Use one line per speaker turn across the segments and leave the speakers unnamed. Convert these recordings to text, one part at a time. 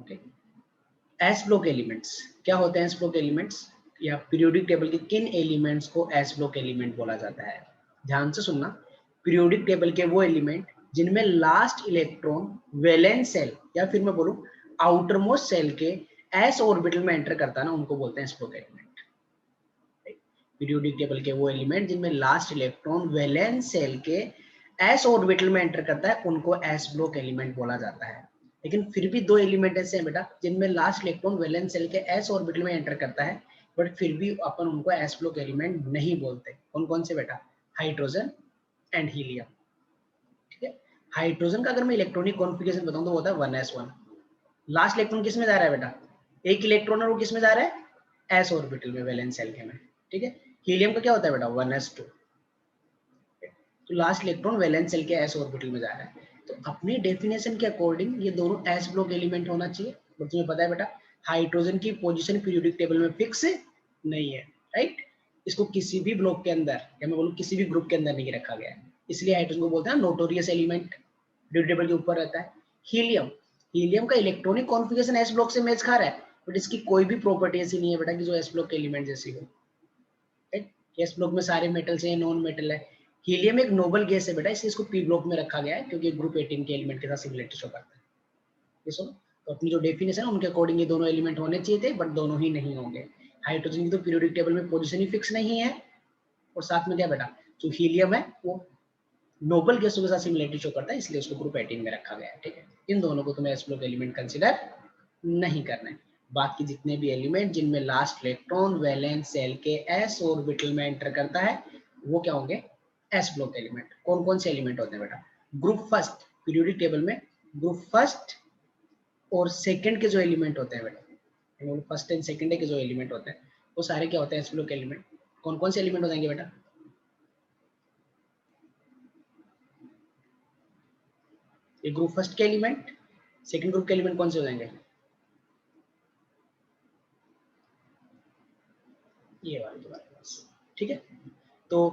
Okay, S block elements क्या होते हैं? एस ब्लॉक एलिमेंट्स या पीरियोडिक टेबल के किन एलिमेंट्स को एस ब्लॉक एलिमेंट बोला जाता है? ध्यान से सुनना, पीरियोडिक टेबल के वो एलिमेंट जिनमें लास्ट इलेक्ट्रॉन वैलेंस सेल या फिर मैं बोलूं आउटर मोस्ट सेल के एस ऑर्बिटल में एंटर करता है ना, उनको बोलते हैं S block element. Periodic table के वो एलिमेंट जिनमें लास्ट इलेक्ट्रॉन वैलेंस सेल के एस ऑर्बिटल में एंटर करता है उनको एस ब्लॉक एलिमेंट बोला जाता है। लेकिन फिर भी दो एलिमेंट ऐसे हैं बेटा जिनमें लास्ट इलेक्ट्रॉन वैलेंस सेल के एस ऑर्बिटल में एंटर करता है, बट फिर भी अपन उनको एस ब्लॉक एलिमेंट नहीं बोलते। कौन कौन से बेटा? Hydrogen and helium. ठीक है, हाइड्रोजन का अगर मैं इलेक्ट्रॉनिक कॉन्फ़िगरेशन बताऊं तो वो होता है 1s1। लास्ट इलेक्ट्रॉन किस में जा रहा है बेटा? एक इलेक्ट्रॉन है वो किस में जा रहा है? एस ऑर्बिटल में, वैलेंस सेल के में। ठीक है, हीलियम का क्या होता है बेटा? 1s2। तो लास्ट इलेक्ट्रॉन वैलेंस सेल के एस ऑर्बिटल में जा रहा है। तो अपनी डेफिनेशन के अकॉर्डिंग ये दोनों एस ब्लॉक एलिमेंट होना चाहिए। और तुम्हें पता है बेटा हाइड्रोजन की पोजीशन पीरियोडिक टेबल में फिक्स नहीं है, राइट? इसको किसी भी ब्लॉक के अंदर या मैं बोलूं किसी भी ग्रुप के अंदर नहीं रखा गया है, इसलिए हाइड्रोजन को बोलते हैं नोटोरियस एलिमेंट, पीरियोडिक टेबल के ऊपर रहता है। हीलियम, हीलियम का इलेक्ट्रॉनिक कॉन्फ़िगरेशन एस ब्लॉक से मैच खा रहा है, बट इसकी कोई भी प्रॉपर्टी ऐसी नहीं है बेटा कि जो एस ब्लॉक के एलिमेंट जैसी हो। एस ब्लॉक में सारे मेटल्स हैं, नॉन मेटल है। हीलियम एक नोबल गैस है बेटा, इसलिए इसको पी ब्लॉक में रखा गया है क्योंकि ग्रुप 18 के एलिमेंट के साथ सिमिलरिटी शो करता है। ये सुनो, तो अपनी जो डेफिनेशन है उनके अकॉर्डिंग ये दोनों एलिमेंट होने चाहिए थे, बट दोनों ही नहीं होंगे। हाइड्रोजन की तो पीरियोडिक टेबल में पोजीशन ही फिक्स नहीं है, और साथ में क्या बेटा जो हीलियम है वो नोबल गैसों के साथ सिमिलरिटी शो करता है, इसलिए उसको ग्रुप 18 में रखा गया है। ठीक है, इन दोनों को तुम्हें एस ब्लॉक एलिमेंट कंसिडर नहीं करना है। बाकी जितने भी एलिमेंट जिनमें लास्ट इलेक्ट्रॉन वैलेंस सेल के एस ऑर्बिटल में एंटर करता है वो क्या होंगे? S block element. कौन कौन से एलिमेंट होते हैं बेटा? ग्रुप फर्स्ट, पीरियोडिक टेबल में ग्रुप फर्स्ट और सेकंड के जो एलिमेंट होते हैं बेटा, फर्स्ट एंड सेकंड के जो एलिमेंट होते हैं वो सारे क्या होते हैं? S block element. कौन कौन से एलिमेंट हो जाएंगे बेटा? ये ग्रुप फर्स्ट के एलिमेंट, सेकंड ग्रुप के एलिमेंट कौन से हो जाएंगे? ये वाले तुम्हारे पास। ठीक है, तो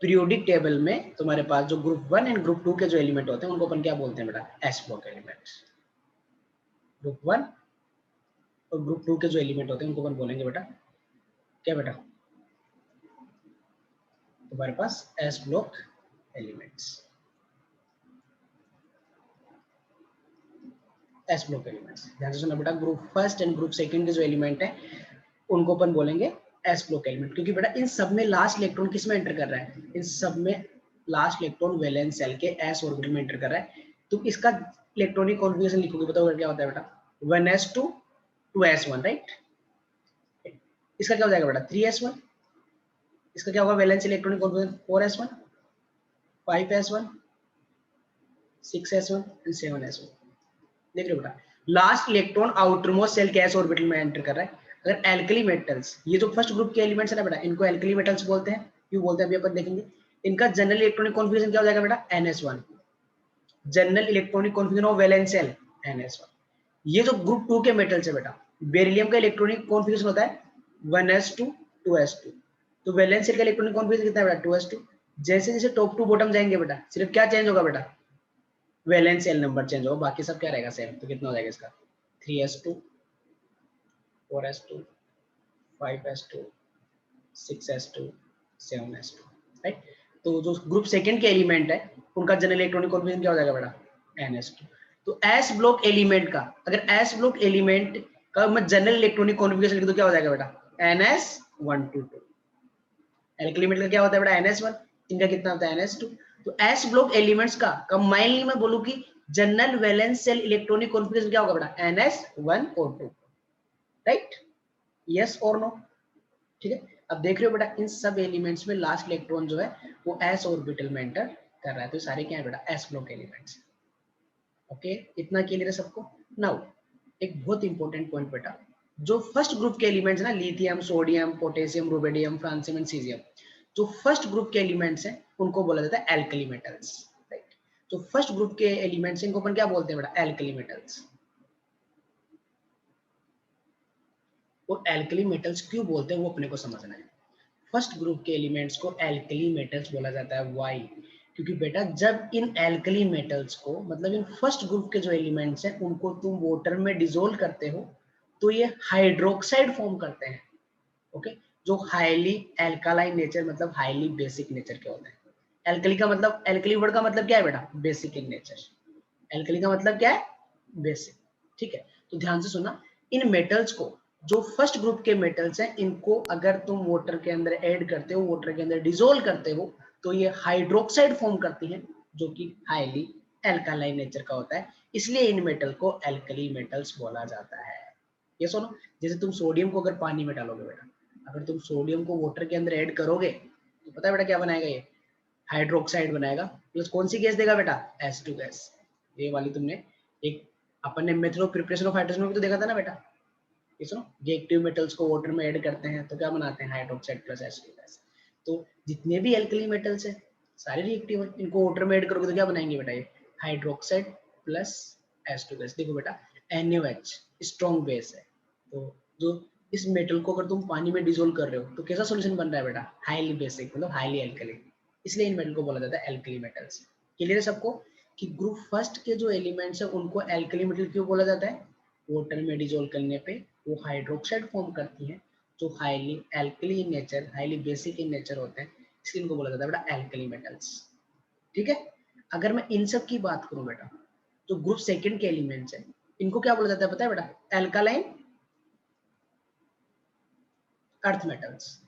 पीरियोडिक टेबल में तुम्हारे पास जो ग्रुप 1 एंड ग्रुप 2 के जो एलिमेंट होते हैं उनको अपन क्या बोलते हैं बेटा? S block elements. ग्रुप 1 और ग्रुप 2 के जो एलिमेंट होते हैं उनको अपन बोलेंगे बेटा क्या बेटा? तुम्हारे पास S block elements. S block elements ध्यान से सुनना बेटा, group first and group second के जो एलिमेंट है उनको अपन बोलेंगे एस ब्लॉक एलिमेंट, क्योंकि बेटा इन सब में लास्ट इलेक्ट्रॉन किस में एंटर कर रहा है? इन सब में लास्ट इलेक्ट्रॉन वैलेंस सेल के एस ऑर्बिटल में एंटर कर रहा है। तो इसका इलेक्ट्रॉनिक कॉन्फ़िगरेशन लिखोगे, बताओ क्या होता है बेटा? 1s2 2s1, right? इसका क्या हो जाएगा बेटा? 3s1। इसका क्या होगा? Valence electronic configuration 4s1 5s1 6s1 and 7s1। देख रहे हो बेटा, last electron outermost shell के एस ऑर्बिटल में एंटर कर रहा है। अगर एल्कली मेटल्स, ये जो फर्स्ट ग्रुप के एलिमेंट्स है ना बेटा, इनको एल्कली मेटल्स बोलते हैं। क्यों बोलते हैं अभी अपन देखेंगे। इनका जनरल इलेक्ट्रॉनिक कॉन्फ़िगरेशन क्या हो जाएगा बेटा? ns1। General electronic configuration of valence shell ns1। ये जो ग्रुप 2 के मेटल्स है बेटा, बेरिलियम का इलेक्ट्रॉनिक कॉन्फ़िगरेशन होता है 1s2 2s2। तो वैलेंस सेल का इलेक्ट्रॉनिक कॉन्फ़िगरेशन कितना है बेटा? 2s2। जैसे जैसे टॉप टू बॉटम जाएंगे बेटा, सिर्फ क्या चेंज होगा बेटा? वैलेंस सेल नंबर चेंज होगा, बाकी सब क्या रहेगा? सेम। तो कितना हो जाएगा इसका? 3s2 4s2 5s2 6s2 7s2, right? तो जो ग्रुप सेकंड के एलिमेंट है उनका जनरल इलेक्ट्रॉनिक कॉन्फ़िगरेशन क्या हो जाएगा बेटा? ns2। तो एस ब्लॉक एलिमेंट का, अगर एस ब्लॉक एलिमेंट का मैं जनरल इलेक्ट्रॉनिक कॉन्फ़िगरेशन लिख दूं क्या हो जाएगा बेटा? ns122। एल्कली मेटल का क्या होता है बेटा? ns1। इनका कितना होता है? ns2। तो एस ब्लॉक एलिमेंट्स का कंबाइनली मैं बोलूं कि general valence shell electronic configuration क्या होगा बेटा? ns1 और 2, राइट? यस और नो? ठीक है, अब देख रहे हो बेटा इन सब एलिमेंट्स में लास्ट इलेक्ट्रॉन जो है वो एस ऑर्बिटल में एंटर कर रहा है, तो सारे क्या है बेटा? S block elements. ओके, इतना क्लियर है सबको? नाउ एक बहुत इंपॉर्टेंट पॉइंट बेटा, जो फर्स्ट ग्रुप के एलिमेंट्स है ना, lithium sodium potassium rubidium francium and caesium, जो फर्स्ट ग्रुप के एलिमेंट्स हैं उनको बोला जाता है एल्कली मेटल्स, राइट? तो फर्स्ट ग्रुप के एलिमेंट्स इनको अपन क्या बोलते हैं बेटा? Alkali metals. और एल्कली मेटल्स क्यों बोलते हैं वो अपने को समझना है। फर्स्ट ग्रुप के एलिमेंट्स को एल्कली मेटल्स बोला जाता है। वाई? क्योंकि बेटा जब इन एल्कली मेटल्स को, मतलब इन फर्स्ट ग्रुप के जो एलिमेंट्स हैं उनको तुम वाटर में डिसोल्व करते हो तो ये हाइड्रोक्साइड फॉर्म करते हैं। ओके, जो हाईली एल्कालाइन नेचर, मतलब हाईली बेसिक नेचर के होते हैं। एल्कली का मतलब, एल्कली वर्ड का मतलब क्या है बेटा? Basic in nature. एल्कली का मतलब क्या है? बेसिक। ठीक है, तो ध्यान से सुनना, इन मेटल्स को, जो फर्स्ट ग्रुप के मेटल्स हैं, इनको अगर तुम वाटर के अंदर ऐड करते हो, वाटर के अंदर डिसोल्व करते हो, तो ये हाइड्रोक्साइड फॉर्म करती हैं, जो कि हाईली एल्कालाइन नेचर का होता है। इसलिए इन मेटल को एल्कली मेटल्स बोला जाता है। ये सुनो, जैसे तुम सोडियम को अगर पानी में डालोगे बेटा, अगर तुम सोडियम को वाटर के अंदर ऐड करोगे तो पता है बेटा क्या बनाएगा? ये हाइड्रोक्साइड बनाएगा, प्लस कौन सी गैस देगा बेटा? H2 gas. ये वाली तुमने एक, अपन ने method of preparation of hydrogen में भी तो देखा था ना बेटा। ये सुनो, रिएक्टिव मेटल्स को वाटर में ऐड करते हैं तो क्या बनाते हैं? Hydroxide plus H2 gas. तो जितने भी एल्कली मेटल्स है सारे रिएक्टिव है, इनको वाटर में ऐड करोगे तो क्या बनाएंगे बेटा? ये हाइड्रोक्साइड प्लस H2 गैस। देखो बेटा, NaOH स्ट्रॉन्ग बेस है, तो जो इस मेटल को अगर तुम पानी में डिसोल्व कर रहे हो तो कैसा सॉल्यूशन बन रहा है बेटा? हाईली बेसिक, मतलब हाईली एल्कली। इसलिए इन मेटल को बोला जाता है एल्कली मेटल्स। क्लियर है सबको कि ग्रुप फर्स्ट के जो एलिमेंट्स है उनको एल्कली मेटल क्यों बोला जाता है? वाटर में डिसोल्व करने पे वो हाइड्रोक्साइड फॉर्म करती हैं, जो highly alkali in nature, highly basic in nature होते हैं, इसलिए इनको बोला जाता है बेटा एल्कली मेटल्स। ठीक है, अगर मैं इन सब की बात करूं बेटा, तो ग्रुप सेकंड के एलिमेंट्स है, इनको क्या बोला जाता है पता है बेटा? Alkaline earth metals.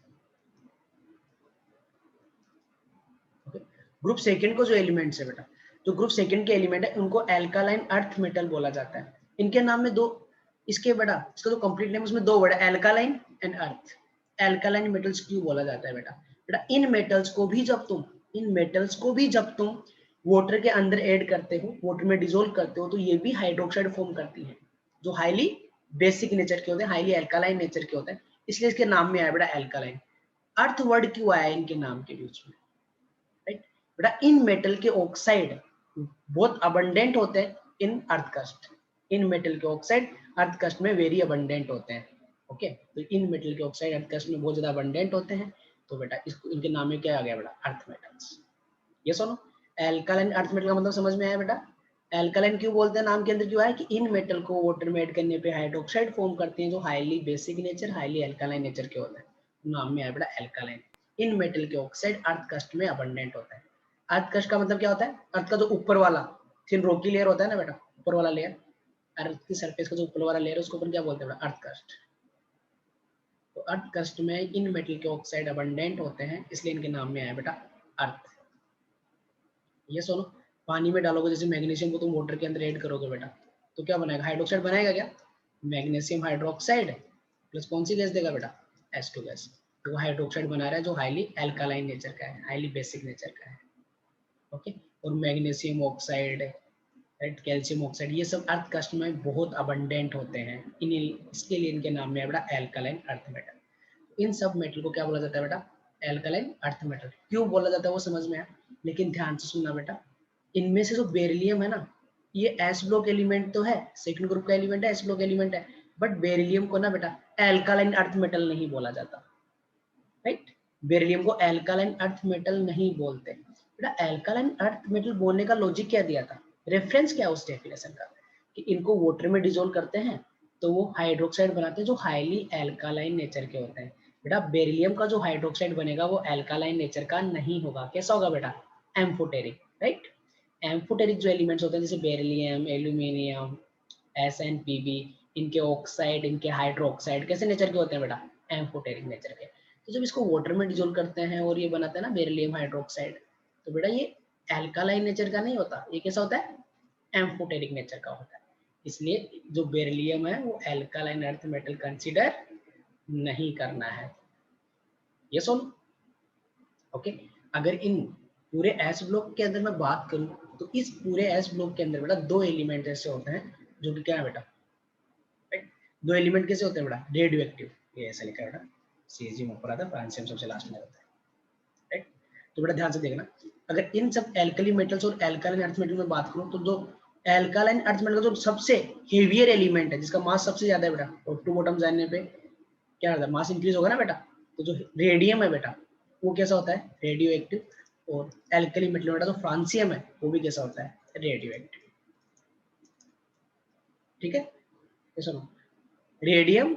Group second को जो एलिमेंट्स है बेटा, जो ग्रुप सेकंड के एलिमेंट है उनको एल्कालाइन अर्थ मेटल बोला जाता है। इनके नाम में दो, इसके बेटा, इसका जो कंप्लीट नेम उसमें दो वर्ड है, alkaline and earth. Alkaline metals क्यों बोला जाता है बेटा? बेटा इन मेटल्स को भी जब तुम, इन मेटल्स को भी जब तुम वाटर के अंदर ऐड करते हो, वाटर में डिसोल्व करते हो, तो ये भी हाइड्रोक्साइड फॉर्म करती है, जो हाईली बेसिक नेचर के होते हैं, हाईली एल्कालाइन नेचर के होते हैं, इसलिए इसके नाम में आया बेटा एल्कालाइन। अर्थ वर्ड क्यों आया इनके नाम के बीच में? राइट बेटा, इन मेटल के ऑक्साइड बहुत अबंडेंट होते हैं इन अर्थ कस्ट। इन मेटल के ऑक्साइड अर्थ कस्ट में वेरी अबंडेंट होते हैं। ओके, तो इन मेटल के ऑक्साइड अर्थ कस्ट में बहुत ज्यादा अबंडेंट होते हैं, तो बेटा इसको, इनके नाम में क्या आ गया बेटा? Earth metals. ये सुनो, एल्कालाइन अर्थ मेटल का मतलब समझ में आया बेटा? एल्कालाइन क्यों बोलते हैं, नाम के अंदर क्यों आया कि इन मेटल को वाटर में ऐड करने पे हाइड्रोक्साइड फॉर्म करते हैं, जो highly basic nature, highly alkaline nature के होते हैं, नाम में आया बेटा एल्कालाइन। इन मेटल के ऑक्साइड अर्थ कस्ट में अबंडेंट होता है। अर्थ कस्ट का मतलब क्या होता है? अर्थ का जो ऊपर वाला थिन रॉकी लेयर होता है ना बेटा, ऊपर वाला लेयर, अर्थ की सरफेस का जो ऊपर वाला लेयर है उसको अपन क्या बोलते हैं बेटा? अर्थ कस्ट। तो अर्थ कस्ट में इन मेटल के ऑक्साइड अबंडेंट होते हैं, इसलिए इनके नाम में आया बेटा अर्थ। ये सुनो, पानी में डालोगे, जैसे मैग्नीशियम को तुम वाटर के अंदर ऐड करोगे बेटा, तो क्या बनाएगा? हाइड्रोक्साइड बनाएगा क्या? मैग्नीशियम हाइड्रोक्साइड प्लस कौन सी गैस देगा बेटा? H2 gas. तो वो हाइड्रोक्साइड बना रहा है जो हाईली एल्कालाइन नेचर का है, हाईली बेसिक नेचर का है। ओके, और magnesium oxide, right, calcium oxide, ये सब अर्थ कस्ट में बहुत अबंडेंट होते हैं, इन इसके लिए इनके नाम में है बेटा एल्कालाइन अर्थ मेटल। इन सब मेटल को क्या बोला जाता है बेटा? Alkaline earth metal. क्यों बोला जाता है वो समझ में आया, लेकिन ध्यान से सुनना बेटा, इनमें से जो बेरिलियम है ना, ये एस ब्लॉक एलिमेंट तो है, सेकंड ग्रुप का एलिमेंट है, एस ब्लॉक एलिमेंट है, बट बेरिलियम को ना बेटा एल्कालाइन अर्थ मेटल नहीं बोला जाता। राइट, बेरिलियम को एल्कालाइन अर्थ मेटल नहीं बोलते। बेटा एल्कालाइन अर्थ मेटल बोलने का लॉजिक क्या दिया था, रेफरेंस क्या उस डेफिनेशन का, कि इनको वाटर में डिसोल्व करते हैं तो वो हाइड्रोक्साइड बनाते हैं जो हाईली एल्कालाइन नेचर के होते हैं। बेटा बेरिलियम का जो हाइड्रोक्साइड बनेगा वो एल्कालाइन नेचर का नहीं होगा, कैसा होगा बेटा? एम्फोटेरिक। राइट, एम्फोटेरिक जो एलिमेंट्स होते हैं जैसे बेरिलियम, एल्यूमिनियम, SnPb, इनके ऑक्साइड, इनके हाइड्रोक्साइड कैसे नेचर के होते हैं बेटा? एम्फोटेरिक नेचर के। तो जब इसको वाटर में डिसोल्व करते हैं और ये बनाता है ना बेरिलियम हाइड्रोक्साइड, तो बेटा ये एल्कालाइन नेचर का नहीं होता, ये कैसा होता है? एम्फोटेरिक नेचर का होता है। इसलिए जो बेरिलियम है वो एल्कालाइन अर्थ मेटल कंसीडर नहीं करना है। ये सुन, ओके, अगर इन पूरे एस ब्लॉक के अंदर मैं बात करूं तो इस पूरे एस ब्लॉक के अंदर बेटा दो एलिमेंट ऐसे होते हैं जो कि क्या है बेटा? राइट, दो एलिमेंट कैसे होते हैं बेटा? Radio active. ये ऐसा लिखा है बेटा, सीएसजी में ऊपर आता है, फ्रांसियम सबसे लास्ट में होता है। राइट, तो बेटा ध्यान से देखना, अगर इन सब एल्कली मेटल्स और एल्कालाइन अर्थ मेटल में बात करूं तो जो एल्कालाइन अर्थ मेटल का जो सबसे हेवियर एलिमेंट है, जिसका मास सबसे ज्यादा है बेटा, टॉप टू बॉटम जाने पे क्या होता है? मास इंक्रीज होगा ना बेटा। तो जो रेडियम है बेटा वो कैसा होता है? Radio active. और एल्कली मेटल में बेटा जो फ्रांसियम है वो भी कैसा होता है, रेडियो एक्टिव। ठीक है, ये सुनो, रेडियम,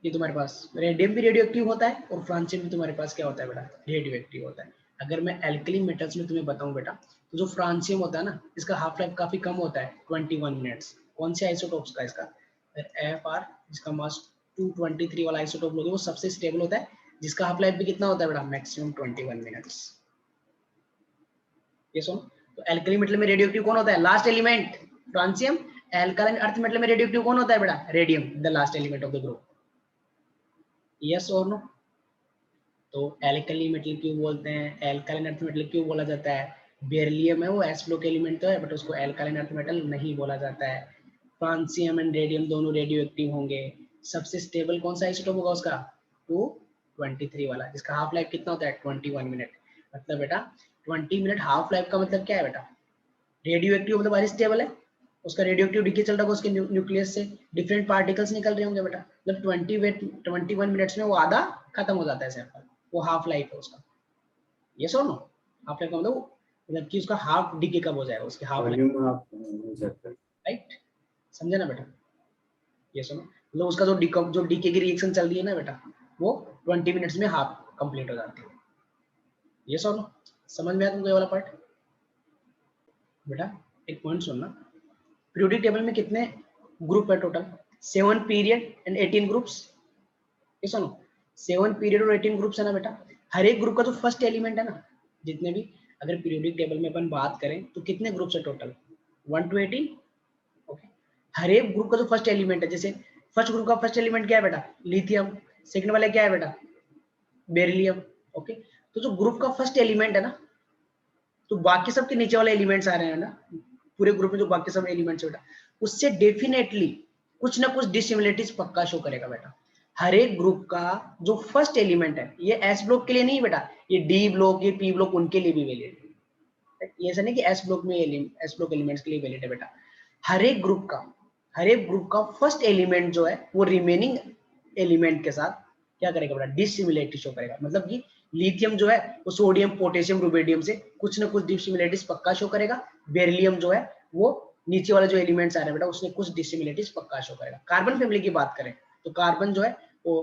ये तुम्हारे पास रेडियम भी रेडियो एक्टिव होता है और फ्रांसियम भी तुम्हारे पास क्या होता है बेटा, रेडियो एक्टिव होता है। अगर मैं एल्कली मेटल्स में तुम्हें बताऊं बेटा, तो जो फ्रांसियम होता है ना, इसका हाफ लाइफ काफी कम होता है, 21 मिनट्स। कौन से आइसोटोप्स का, इसका एफ आर, जिसका मास 223 वाला आइसोटोप लोगे वो सबसे स्टेबल होता है, जिसका हाफ लाइफ भी कितना होता है बेटा, मैक्सिमम 21 मिनट्स। ये सुनो, तो एल्कली मेटल में रेडियो एक्टिव कौन होता है, last element francium. Alkaline earth metal में रेडियो एक्टिव कौन होता है बेटा, radium, the last element of the group. Yes और नो। तो एल्कली मेटल क्यों बोलते हैं, एल्कालाइन अर्थ मेटल क्यों बोला जाता है, बेरिलियम है वो एस ब्लॉक एलिमेंट तो है, बट उसको एल्कालाइन अर्थ मेटल नहीं बोला जाता है। फ्रांसियम एंड रेडियम दोनों रेडियो एक्टिव होंगे। सबसे स्टेबल कौन सा आइसोटोप होगा उसका, 223 वाला, जिसका हाफ लाइफ कितना होता है, 21 मिनट। मतलब बेटा 20 मिनट हाफ लाइफ का मतलब क्या है बेटा, रेडियो एक्टिव मतलब वेरी स्टेबल है, उसका रेडियो एक्टिव डीके चल रहा है, उसके न्यूक्लियस से डिफरेंट पार्टिकल्स निकल रहे होंगे बेटा, मतलब 21 मिनट्स में वो आधा खत्म हो जाता है सैंपल, वो हाफ लाइफ है उसका। ये सो नो, हाफ लाइफ का मतलब कि उसका हाफ डीके कब हो जाएगा, उसके हाफ लाइफ, राइट, समझे ना बेटा। ये सुनो, मतलब उसका जो डीके की रिएक्शन चल रही है ना बेटा, वो 20 मिनट्स में हाफ कंप्लीट हो जाती है। ये सुनो, समझ में आया तुमको ये वाला पार्ट बेटा। एक पॉइंट सुनना, पीरियोडिक टेबल में कितने ग्रुप है टोटल, 7 पीरियड एंड 18 ग्रुप्स। ये सुनो, 7 पीरियड और 18 ग्रुप्स है ना बेटा। हर एक ग्रुप का जो फर्स्ट एलिमेंट है ना, जितने भी, अगर पीरियोडिक टेबल में अपन बात करें तो कितने ग्रुप्स है टोटल, 1 to 18। ओके, हर एक ग्रुप का जो फर्स्ट एलिमेंट है, जैसे फर्स्ट ग्रुप का फर्स्ट एलिमेंट क्या है बेटा, लिथियम। सेकंड वाला क्या है बेटा, बेरिलियम। ओके, तो जो ग्रुप का फर्स्ट एलिमेंट है ना, तो बाकी सबके नीचे वाले एलिमेंट्स आ रहे हैं ना, पूरे ग्रुप में जो बाकी सब एलिमेंट्स है बेटा, उससे डेफिनेटली कुछ ना कुछ डिसिमिलरिटीज पक्का शो करेगा बेटा। हर एक ग्रुप का जो फर्स्ट एलिमेंट है, ये एस ब्लॉक के लिए नहीं बेटा, ये डी ब्लॉक, ये पी ब्लॉक, उनके लिए भी वैलिड है। ये ऐसा नहीं कि एस ब्लॉक में एस ब्लॉक एलिमेंट्स के लिए वैलिड है बेटा। हर एक ग्रुप का फर्स्ट एलिमेंट जो है वो रिमेनिंग एलिमेंट के साथ क्या करेगा बेटा, डिसिमिलरिटी शो करेगा। मतलब कि लिथियम जो है वो सोडियम पोटेशियम रुबिडियम से कुछ ना कुछ डिसिमिलरिटीज पक्का शो करेगा। बेरिलियम जो है वो नीचे वाले जो एलिमेंट्स आ रहे हैं बेटा, उसमें कुछ डिसिमिलरिटीज पक्का शो करेगा। कार्बन फैमिली की बात करें तो कार्बन जो है वो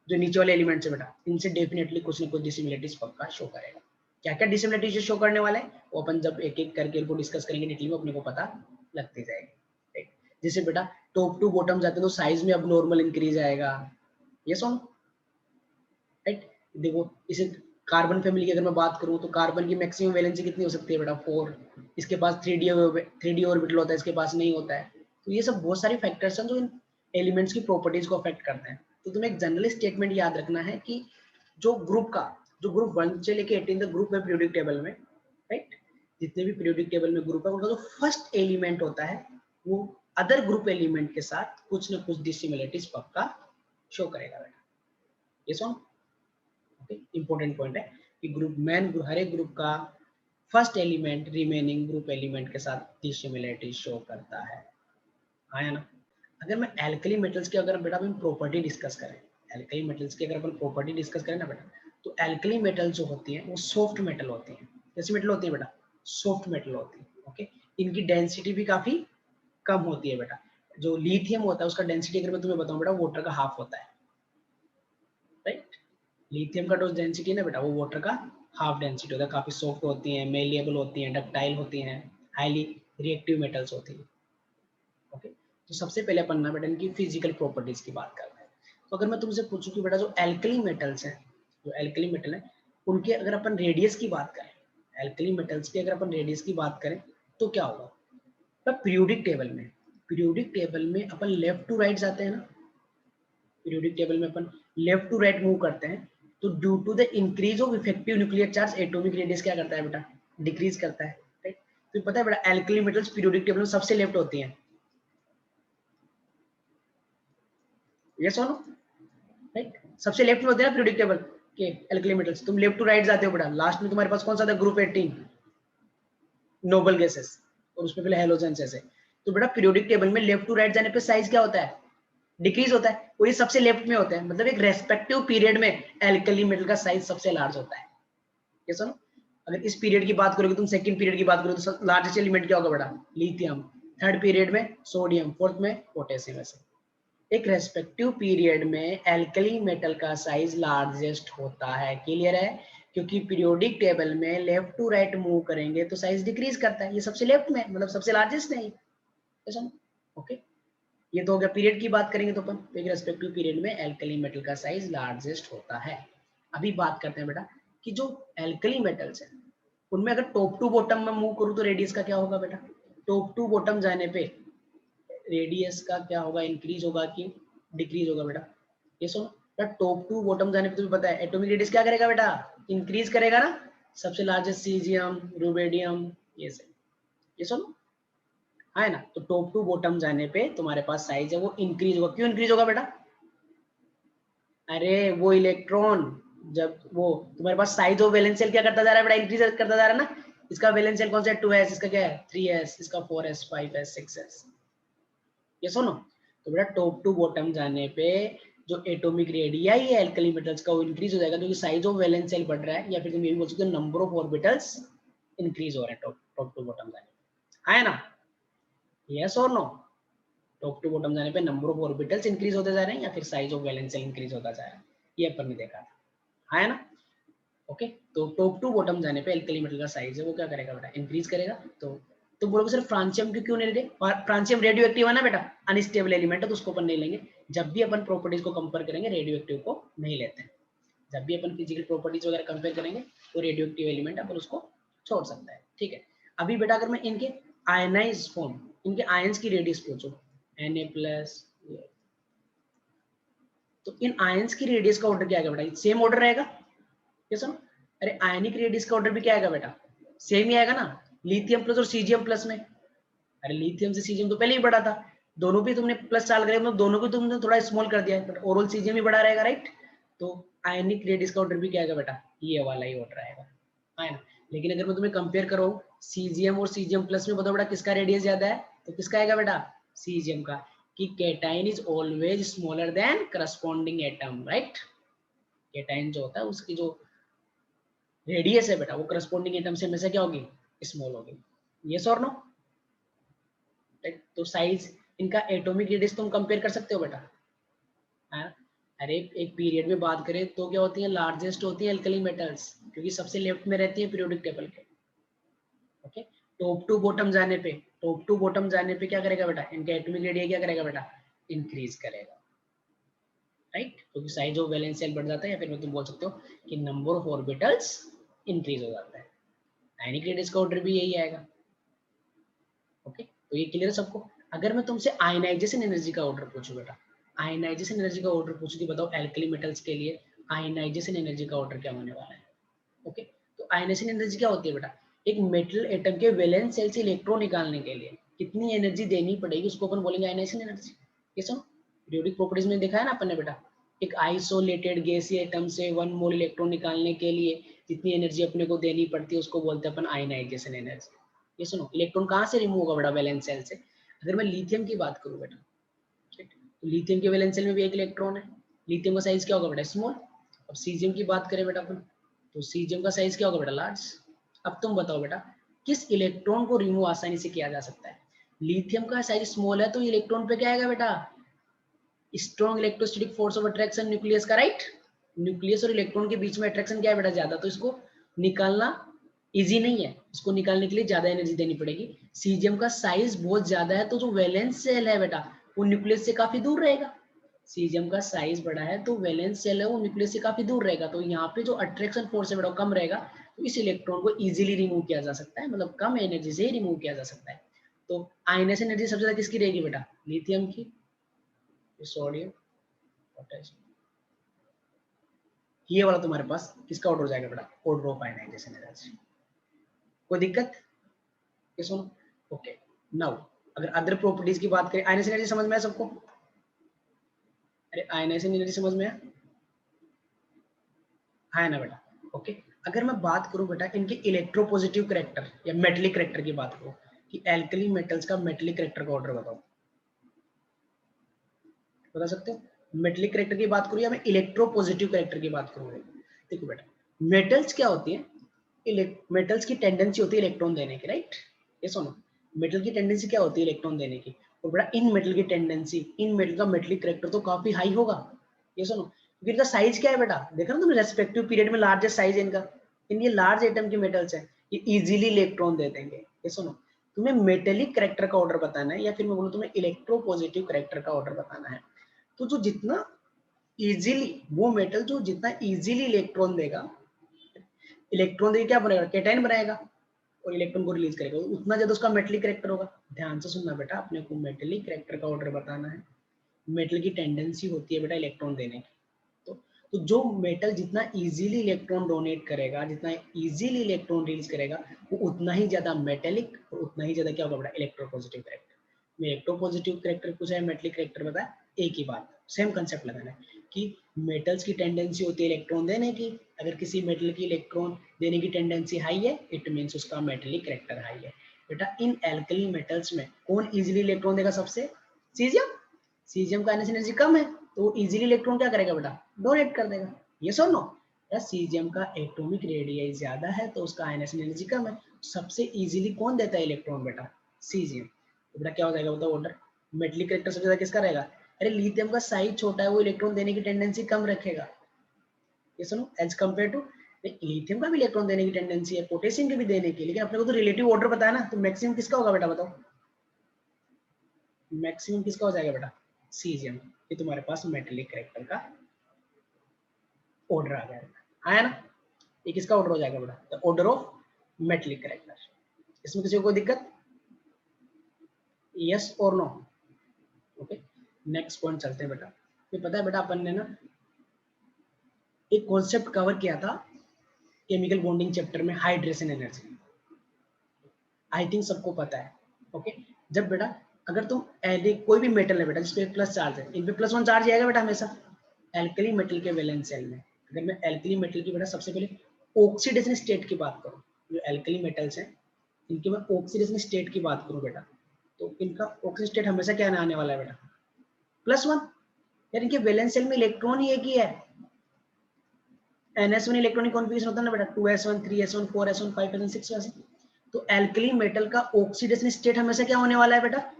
जो नीचे वाले एलिमेंट्स है बेटा, इनसे डेफिनेटली कुछ ना कुछ डिसिमिलरिटीज पक्का शो करेगा। क्या क्या डिसिमिलरिटीज शो करने वाले हैं वो अपन जब एक एक करके इनको डिस्कस करेंगे डिटेल में, अपने को पता लगती जाएगी। जैसे बेटा टॉप टू बॉटम जाते हैं तो साइज में अब नॉर्मल इंक्रीज आएगा। ये सॉन्ग राइट। देखो इसे कार्बन फैमिली की अगर मैं बात करूं तो कार्बन की मैक्सिमम वैलेंसी कितनी हो सकती है बेटा, 4। इसके पास 3D ऑर्बिटल होता है, इसके पास नहीं होता है। तो ये सब बहुत सारे फैक्टर्स हैं जो इन एलिमेंट्स की प्रॉपर्टीज को अफेक्ट करते हैं। तो तुम्हें एक जनरल स्टेटमेंट याद रखना है कि जो ग्रुप 1 से लेके 18 तक ग्रुप है पीरियोडिक टेबल में, राइट, जितने भी पीरियोडिक टेबल में ग्रुप है उनका जो फर्स्ट एलिमेंट होता है वो अदर ग्रुप एलिमेंट के साथ कुछ ना कुछ डिसिमिलरिटीज पक्का शो करेगा बेटा। ये सुन, इंपॉर्टेंट पॉइंट है कि हर एक ग्रुप का first element remaining group element के साथ डिसिमिलरिटी शो करता है। आया ना। अगर मैं एल्कली मेटल्स की अगर बेटा अपन प्रॉपर्टी डिस्कस करें, एल्कली मेटल्स की अगर अपन प्रॉपर्टी डिस्कस करें ना बेटा, तो एल्कली मेटल जो होती है वो सॉफ्ट मेटल होती है। कैसी मेटल होती है बेटा, सॉफ्ट मेटल होती है। ओके, इनकी डेंसिटी भी काफी कम होती है बेटा। जो लिथियम होता है उसका डेंसिटी अगर मैं तुम्हें बताऊं बेटा, वाटर का हाफ होता है, राइट। लिथियम का जो डेंसिटी है ना बेटा, वो वाटर का हाफ डेंसिटी होता है। काफी सॉफ्ट होती है, मेलिएबल होती है, डक्टाइल होती हैं, हाईली रिएक्टिव मेटल्स होती है। ओके, तो सबसे पहले अपन ना बेटा इनकी फिजिकल प्रॉपर्टीज की बात करते हैं। तो अगर मैं तुमसे पूछूं कि बेटा जो एल्कली मेटल्स हैं, जो एल्कली मेटल है उनके अगर अपन रेडियस की बात करें, एल्कली मेटल्स की अगर अपन रेडियस की बात करें तो क्या होगा। तो पीरियोडिक टेबल में अपन लेफ्ट टू राइट जाते हैं ना, पीरियोडिक टेबल में अपन लेफ्ट टू राइट मूव करते हैं, तो due to the increase of effective nuclear charge atomic radius क्या करता है बेटा, डिक्रीज करता है, राइट। तो पता है बेटा एल्कली मेटल्स पीरियोडिक टेबल में सबसे लेफ्ट होती हैं, यस और नो, राइट। सबसे लेफ्ट में होते हैं ना पीरियोडिक टेबल के एल्कली मेटल्स। तुम लेफ्ट टू राइट जाते हो बेटा, लास्ट में तुम्हारे पास कौन सा था, ग्रुप 18 नोबल गैसेस, और उसमें पहले हेलोजेंस ऐसे। तो बेटा पीरियोडिक टेबल में लेफ्ट टू राइट जाने पे साइज क्या होता है, डिक्रीज होता है, वो ये सबसे लेफ्ट में होता है। मतलब एक रेस्पेक्टिव पीरियड में एल्कली मेटल का साइज सबसे लार्ज होता है, ये सुनो। अगर इस पीरियड की बात करोगे तुम, सेकंड पीरियड की बात करोगे तो लार्जेस्ट एलिमेंट क्या होगा बेटा? लिथियम। थर्ड पीरियड में सोडियम, फोर्थ में पोटेशियम। ऐसे एक रेस्पेक्टिव पीरियड में एल्कली मेटल का साइज लार्जेस्ट होता है। क्लियर है? क्योंकि पीरियोडिक टेबल में लेफ्ट टू राइट मूव करेंगे तो साइज डिक्रीज करता है। ये सबसे लेफ्ट में, मतलब सबसे लार्जेस्ट नहीं। ओके, ये तो हो गया। पीरियड की बात करेंगे तो अपन एक रेस्पेक्टिव पीरियड में एल्कली मेटल का साइज लार्जेस्ट होता है। अभी बात करते हैं बेटा कि जो एल्कली मेटल्स है उनमें अगर टॉप टू बॉटम में मूव करूँ तो रेडियस का क्या होगा बेटा? टॉप टू बॉटम जाने पे रेडियस का क्या होगा? इंक्रीज होगा कि डिक्रीज होगा बेटा? ये सुनो, टॉप टू बॉटम जाने पे तुम्हें पता है एटॉमिक रेडियस क्या करेगा बेटा? इंक्रीज करेगा ना। सबसे लार्जेस्ट सीजियम, रुबेडियम, ये सब। ये सुनो, है ना? तो टॉप टू बॉटम जाने पे तुम्हारे पास साइज है वो इंक्रीज होगा। क्यों इंक्रीज होगा बेटा? अरे वो इलेक्ट्रॉन, जब वो तुम्हारे पास साइज ऑफ वैलेंस शेल क्या करता जा रहा है बेटा? इंक्रीज करता जा रहा है ना। इसका वैलेंस शेल कौन सा है? 2s, इसका क्या है? 3s, इसका 4s, 5s, 6s। ये सुनो, तो बेटा टॉप टू बॉटम जाने पे जो एटॉमिक रेडियस है एल्कली मेटल्स का वो इंक्रीज हो जाएगा, क्योंकि साइज ऑफ वैलेंस शेल बढ़ रहा है, या फिर तुम ये भी बोल सकते हो नंबर ऑफ ऑर्बिटल्स इंक्रीज हो रहे हैं टॉप टू बॉटम जाने पे, है ना? यस और नो? टॉप टू बॉटम जाने पे नंबर ऑफ ऑर्बिटल्स इंक्रीज होते जा रहे हैं या फिर size of valence shell increase होता जा रहा है, ये अपन ने देखा था, है ना? ओके, तो टॉप टू बॉटम जाने पे एल्कली मेटल का साइज है वो क्या करेगा बेटा? इंक्रीज करेगा। तो बोलोगे सर फ्रांसियम क्यों नहीं लेते? फ्रांसियम रेडियो एक्टिव है ना बेटा, अनस्टेबल एलिमेंट है, तो उसको अपन नहीं लेंगे। जब भी अपन प्रॉपर्टीज को कंपेयर करेंगे रेडियो एक्टिव को नहीं लेते हैं। जब भी अपन फिजिकल प्रॉपर्टीज वगैरह कंपेयर करेंगे तो रेडियो एक्टिव एलिमेंट अपन उसको छोड़ सकता है। ठीक है, अभी बेटा अगर मैं इनके आयनाइज फॉर्म, इनके आयंस की रेडियस पूछूं Na+, तो इन आयंस की रेडियस का ऑर्डर क्या आएगा बेटा? सेम ऑर्डर रहेगा। ये सुनो, अरे आयनिक रेडियस का ऑर्डर भी क्या आएगा बेटा? सेम ही आएगा ना, लिथियम प्लस और सीजियम प्लस में। अरे लिथियम से सीजियम तो पहले ही बड़ा था, दोनों भी तुमने प्लस चाल करे, मतलब दोनों को तुमने थोड़ा स्मॉल कर दिया है, बट ओवरऑल सीजियम ही बड़ा रहेगा, राइट? तो आयनिक रेडियस का ऑर्डर भी क्या आएगा बेटा? ये वाला ही ऑर्डर आएगा, है ना? लेकिन अगर मैं तुम्हें कंपेयर करो सीजियम और सीजियम प्लस में, बताओ बेटा किसका रेडियस ज्यादा है? तो किसका आएगा बेटा? सीजियम का, कि cation is always smaller than corresponding atom, right? Cation जो होता है उसकी जो रेडियस है बेटा वो करस्पॉन्डिंग एटम से हमेशा क्या होगी? स्मॉल होगी। यस और नो? तो साइज इनका एटॉमिक रेडियस तुम कंपेयर कर सकते हो बेटा, है? अरे एक पीरियड में बात करें तो क्या होती है? लार्जेस्ट होती है एल्कली मेटल्स, क्योंकि सबसे लेफ्ट में रहती है पीरियोडिक टेबल के। ओके, टॉप टू बॉटम जाने पे, टॉप टू बॉटम जाने पे क्या करेगा बेटा? इनका एटॉमिक रेडियस क्या करेगा बेटा? इंक्रीज करेगा, राइट? क्योंकि साइज ऑफ वैलेंस शेल बढ़ जाता है, या फिर तुम बोल सकते हो कि नंबर ऑफ ऑर्बिटल्स इंक्रीज हो जाता है। आयनिक रेडियस का ऑर्डर भी यही आएगा। ओके, तो ये क्लियर है सबको? अगर मैं तुमसे आयनाइजेशन एनर्जी का ऑर्डर पूछूं बेटा, आयनाइजेशन एनर्जी का ऑर्डर पूछूं कि बताओ एल्कली मेटल्स के लिए आयनाइजेशन एनर्जी का ऑर्डर क्या होने वाला है? ओके, तो आयनाइजेशन एनर्जी क्या होती है बेटा? एक मेटल एटम के वैलेंस शेल से इलेक्ट्रॉन निकालने के लिए कितनी एनर्जी देनी पड़ेगी उसको अपन बोलेंगे आयनाइजेशन एनर्जी। ये सुनो, पीरियोडिक प्रॉपर्टीज में देखा है ना अपन ने बेटा, एक आइसोलेटेड गैसीय एटम से 1 मोल इलेक्ट्रॉन निकालने के लिए जितनी एनर्जी अपने को देनी पड़ती है उसको बोलते हैं अपन आयनाइजेशन एनर्जी। ये सुनो, इलेक्ट्रॉन कहाँ से रिमूव होगा बेटा? वैलेंस शेल से। अगर मैं लिथियम की बात करूँ बेटा, ठीक, तो लिथियम के वैलेंस शेल में भी एक इलेक्ट्रॉन है, लिथियम का साइज क्या होगा बेटा? स्मॉल। अब सीजियम की बात करें बेटा अपन, तो सीजियम का साइज क्या होगा बेटा? लार्ज। अब तुम बताओ बेटा किस इलेक्ट्रॉन को रिमूव आसानी से किया जा सकता है? लिथियम का साइज स्मॉल है तो इलेक्ट्रॉन पे क्या आएगा बेटा? Strong electrostatic force of attraction nucleus का, राइट? न्यूक्लियस और इलेक्ट्रॉन के बीच में अट्रैक्शन क्या है बेटा? ज्यादा, तो इसको निकालना इजी नहीं है, इसको निकालने के लिए ज्यादा एनर्जी देनी पड़ेगी। सीजियम का साइज बहुत ज्यादा है तो जो वैलेंस सेल है बेटा वो न्यूक्लियस से काफी दूर रहेगा। सीजियम का साइज बड़ा है तो वैलेंस सेल है वो न्यूक्लियस से काफी दूर रहेगा, तो यहाँ पे जो अट्रैक्शन फोर्स है बेटा कम रहेगा, तो इस इलेक्ट्रॉन को इजीली रिमूव किया जा सकता है, मतलब कम एनर्जी से ही रिमूव किया जा सकता है। तो आयनेशन एनर्जी सबसे ज्यादा किसकी रहेगी बेटा? लिथियम की, सोडियम, पोटेशियम। ये वाला तुम्हारे पास किसका ऑर्डर हो जाएगा बेटा? Order of ionization energy. कोई दिक्कत? ये सुनो, ओके। नाउ अगर अदर प्रॉपर्टीज की बात करें, आयनेशन एनर्जी समझ में है सबको? अरे आयनेशन एनर्जी समझ में है ना बेटा? ओके, अगर मैं बात करूं बेटा इनके इलेक्ट्रोपॉजिटिव करेक्टर या मेटलिक करेक्टर की बात करूं, कि एल्कली मेटल्स का मेटलिक करेक्टर का ऑर्डर बताओ, बता सकते हो? मेटलिक करेक्टर की बात करूं या मैं इलेक्ट्रोपॉजिटिव करेक्टर की बात करूं? देखो बेटा, मेटल्स क्या होती है? मेटल्स की टेंडेंसी होती है इलेक्ट्रॉन देने की, राइट? ये सुनो, मेटल की टेंडेंसी क्या होती है? इलेक्ट्रॉन देने की। और बड़ा इन मेटल की टेंडेंसी, इन मेटल का मेटलिक कैरेक्टर तो काफी हाई होगा। ये सुनो, क्योंकि इनका साइज क्या है बेटा, देखा ना तुमने रेस्पेक्टिव पीरियड में लार्जेस्ट साइज इनका, इनके लार्ज एटम के मेटल्स हैं, ये इजीली इलेक्ट्रॉन दे देंगे। ये सुनो, तुम्हें मेटेलिक कैरेक्टर का ऑर्डर बताना है, या फिर मैं बोलूँ तुम्हें इलेक्ट्रोपॉजिटिव कैरेक्टर का ऑर्डर बताना है। तो जो जितना इजीली वो मेटल जो जितना इजीली इलेक्ट्रॉन देगा, इलेक्ट्रॉन देके क्या बनेगा? कैटायन बनाएगा और इलेक्ट्रॉन को रिलीज करेगा, उतना ज्यादा उसका मेटलिक कैरेक्टर होगा। ध्यान से सुनना बेटा, अपने को मेटेलिक कैरेक्टर का ऑर्डर बताना है। मेटल की टेंडेंसी होती है बेटा इलेक्ट्रॉन देने की। तो जो मेटल जितना इजीली इलेक्ट्रॉन डोनेट करेगा, जितना इजीली इलेक्ट्रॉन रिलीज करेगा, वो उतना ही ज्यादा मेटेलिक और उतना ही ज्यादा क्या होगा बेटा? Electropositive character. में इलेक्ट्रोपॉजिटिव कैरेक्टर पूछा है, मेटलिक कैरेक्टर बताया, एक ही बात, सेम कंसेप्ट लगाना है कि मेटल्स की टेंडेंसी होती है इलेक्ट्रॉन देने की। अगर किसी मेटल की इलेक्ट्रॉन देने की टेंडेंसी हाई है, इट मीन्स उसका मेटेलिक कैरेक्टर हाई है। बेटा इन एल्कली मेटल्स में कौन इजीली इलेक्ट्रॉन देगा? सबसे सीजियम। सीजियम का एनर्जी कम है, तो वो इजीली इलेक्ट्रॉन क्या करेगा बेटा? डोनेट कर देगा। ये सुन लो, या सीजियम का एटॉमिक रेडियस ज्यादा है तो उसका आयनेशन एनर्जी कम है, सबसे इजीली कौन देता है इलेक्ट्रॉन बेटा? सीजियम। तो बेटा क्या हो जाएगा बताओ ऑर्डर? मेटलिक कैरेक्टर सबसे ज्यादा किसका रहेगा? अरे लिथियम का साइज छोटा है, वो इलेक्ट्रॉन देने की टेंडेंसी कम रखेगा। ये सुनो, एज कम्पेयर टू लिथियम का भी इलेक्ट्रॉन देने की टेंडेंसी है, पोटेशियम की भी देने की, लेकिन अपने को तो रिलेटिव ऑर्डर बताया ना, तो मैक्सिमम किसका होगा बेटा बताओ? मैक्सिमम किसका हो जाएगा बेटा? सीजियम। ये तुम्हारे पास मेटेलिक कैरेक्टर का ऑर्डर आ जाएगा, आया ना? ये किसका ऑर्डर हो जाएगा बेटा? The order of metallic character. इसमें किसी को कोई दिक्कत? यस और नो? ओके, नेक्स्ट पॉइंट चलते हैं बेटा। ये पता है बेटा, अपन ने ना एक कॉन्सेप्ट कवर किया था केमिकल बॉन्डिंग चैप्टर में, हाइड्रेशन एनर्जी। आई थिंक सबको पता है। ओके, जब बेटा अगर तुम कोई भी मेटल है बेटा जिसपे प्लस चार्ज है, इन पे प्लस वन चार्ज आएगा बेटा हमेशा। एल्कली मेटल के वैलेंस शेल में, अगर मैं एल्कली मेटल की बेटा सबसे पहले ऑक्सीडेशन स्टेट की बात करूं, जो एल्कली मेटल्स हैं इनकी मैं ऑक्सीडेशन स्टेट की बात करूं बेटा, तो इनका ऑक्सीजन स्टेट हमेशा क्या आने वाला है बेटा? Plus one. यार इनके वैलेंस शेल में इलेक्ट्रॉन ही एक ही है। NS1 इलेक्ट्रॉनिक कॉन्फ़िगरेशन होता है ना बेटा, 2s1 3s1 4s1 5s1 6s1। तो एल्कली मेटल का ऑक्सीडेशन स्टेट हमेशा क्या होने वाला है बेटा?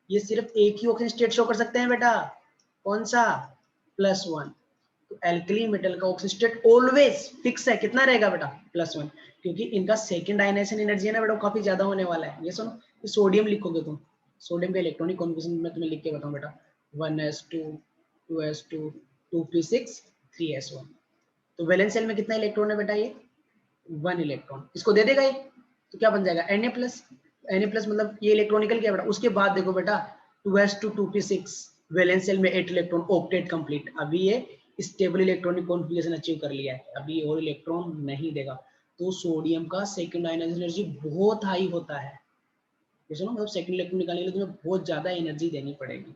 ये सिर्फ एक ही ऑक्सीजन स्टेट शो कर सकते हैं बेटा, कौन सा? Plus one. तो एल्कली मेटल का ऑक्सीजन स्टेट ऑलवेज फिक्स है, कितना रहेगा बेटा? प्लस वन, क्योंकि इनका सेकंड आयनाइजेशन एनर्जी है ना बेटा, काफी ज्यादा होने वाला है। ये सुनो, सोडियम लिखोगे तुम, सोडियम का इलेक्ट्रॉनिक कॉन्फ़िगरेशन में तुम्हें लिख के बताऊं बेटा, 1s2 2s2 2p6 3s1। तो वैलेंस शेल में कितना इलेक्ट्रॉन है बेटा? ये वन इलेक्ट्रॉन। इसको दे देगा ये, तो क्या बन जाएगा? Na plus. Na प्लस मतलब ये इलेक्ट्रॉनिकल क्या बेटा? उसके बाद देखो बेटा 2s2 2p6 वैलेंस शेल में 8 इलेक्ट्रॉन, ऑक्टेट कंप्लीट। अभी ये स्टेबल इलेक्ट्रॉनिक कॉन्फ़िगरेशन अचीव कर लिया है, अभी और इलेक्ट्रॉन नहीं देगा। तो सोडियम का सेकंड आयनाइजेशन एनर्जी बहुत हाई होता है। ये सुनो, मतलब सेकंड इलेक्ट्रॉन निकालने के लिए तुम्हें बहुत ज्यादा एनर्जी देनी पड़ेगी,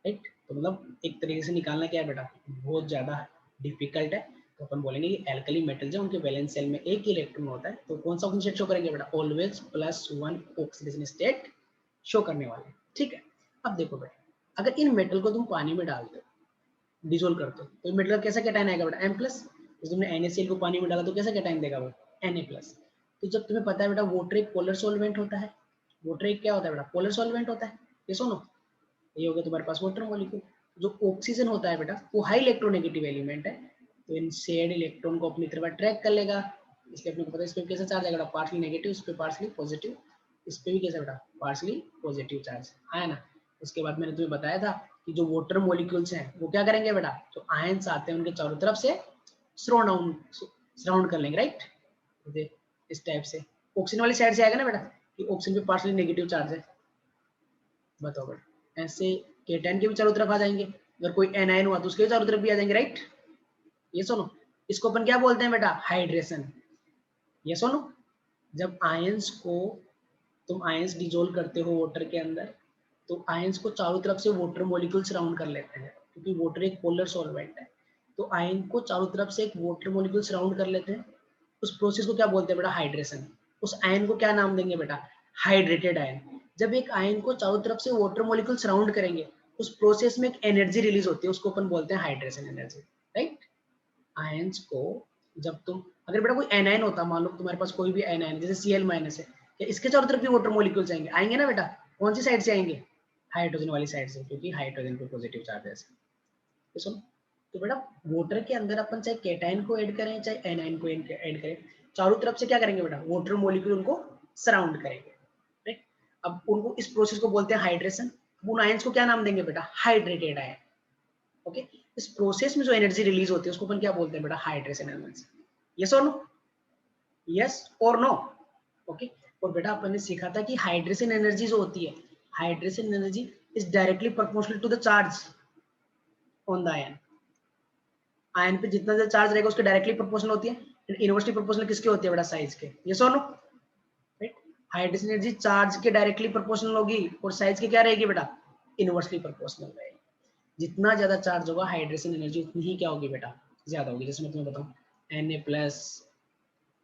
राइट? तो मतलब एक तरीके से निकालना क्या है बेटा, बहुत ज्यादा डिफिकल्ट है। तो अपन बोलेंगे कि एल्कली मेटल जो उनके वैलेंस शेल में एक ही इलेक्ट्रॉन होता है, तो कौन सा ऑक्सीजन स्टेट शो करेंगे बेटा? Always plus one oxidation state show करने वाले, ठीक है? अब देखो बेटा, अगर इन मेटल को तुम पानी में डालते हो, डिजोल्व करते हो, तो मेटल का कैसा कैटायन आएगा बेटा? M plus. तो तुमने NaCl को पानी में डाला तो कैसा कैटायन देगा वो? Na plus. तो जब तुम्हें पता है बेटा वाटर एक पोलर सॉल्वेंट होता है, वाटर एक क्या होता है बेटा? पोलर सॉल्वेंट होता है। ये सुनो, ये हो गया तुम्हारे पास वाटर मॉलिक्यूल। जो ऑक्सीजन होता है बेटा वो हाई इलेक्ट्रोनेगेटिव एलिमेंट है, तो इन शेयर्ड इलेक्ट्रॉन को अपनी तरफ अट्रैक्ट कर लेगा। इसलिए अपने को पता है इस पे कैसा चार्ज आएगा? पार्शली नेगेटिव, इस पे पार्शली पॉजिटिव, इस पे भी कैसा बेटा? पार्शली पॉजिटिव चार्ज आया ना। उसके बाद मैंने तुम्हें बताया था कि जो वाटर मॉलिक्यूल्स हैं वो क्या करेंगे बेटा? जो आयंस आते हैं उनके चारों तरफ से सराउंड कर लेंगे, राइट? इस टाइप से ऑक्सीजन वाली साइड से आएगा ना बेटा, कि ऑक्सीजन पे पार्शली नेगेटिव चार्ज है। बताओ बेटा, ऐसे केटायन के भी चारों तरफ आ जाएंगे, अगर कोई एनायन हुआ तो उसके चारों तरफ भी आ जाएंगे, राइट? ये सुनो, इसको अपन क्या बोलते हैं बेटा? हाइड्रेशन। ये सुनो, जब आयंस को तुम आयंस डिजोल्व करते हो वाटर के अंदर, तो आयंस को चारों तरफ से वाटर मॉलिक्यूल सराउंड कर लेते हैं, क्योंकि वाटर एक पोलर सॉल्वेंट है। तो आयन को चारों तरफ से एक वाटर मॉलिक्यूल सराउंड कर लेते हैं, उस प्रोसेस को क्या बोलते हैं बेटा? हाइड्रेशन। उस आयन को क्या नाम देंगे बेटा? Hydrated ion. जब एक आयन को चारों तरफ से वाटर मॉलिक्यूल सराउंड करेंगे, उस प्रोसेस में एक एनर्जी रिलीज होती है, उसको अपन बोलते हैं हाइड्रेशन एनर्जी, राइट? आयंस को जब तुम अगर बेटा कोई एनाइन होता, मान लो तुम्हारे पास कोई भी एनाइन जैसे Cl माइनस है, क्या इसके चारों तरफ भी वाटर मॉलिक्यूल्स आएंगे? आएंगे ना बेटा। कौन सी साइड से आएंगे? हाइड्रोजन वाली साइड से, क्योंकि हाइड्रोजन पे पॉजिटिव चार्ज है। तो सुनो, तो बेटा वाटर के अंदर अपन चाहे केटाइन को ऐड करें चाहे एनाइन को ऐड करें, चारों तरफ से क्या करेंगे बेटा? वाटर मॉलिक्यूल उनको सराउंड करेंगे, राइट। अब उनको इस प्रोसेस को बोलते हैं हाइड्रेशन। उन आयंस को क्या नाम देंगे बेटा? Hydrated ion. ओके, इस प्रोसेस में जो एनर्जी रिलीज होती है उसको अपन क्या बोलते हैं बेटा? Hydration energy. यस और नो? यस और नो? ओके। और बेटा अपन ने सीखा था कि हाइड्रेशन एनर्जी जो होती है, hydration energy is directly proportional to the charge on the ion. Ion पे जितना ज्यादा चार्ज रहेगा उसके डायरेक्टली प्रोपोर्शनल होती है। इनवर्सली प्रोपोर्शनल किसके होती है बेटा? साइज के। यस और no? Right. Hydration energy charge के डायरेक्टली प्रोपोर्शनल होगी और साइज के क्या रहेगी बेटा? इनवर्सली प्रोपोर्शनल रहेगी। जितना ज्यादा चार्ज होगा हाइड्रेशन एनर्जी उतनी ही क्या होगी बेटा? ज्यादा होगी। जैसे मैं तुम्हें बताऊं, Na plus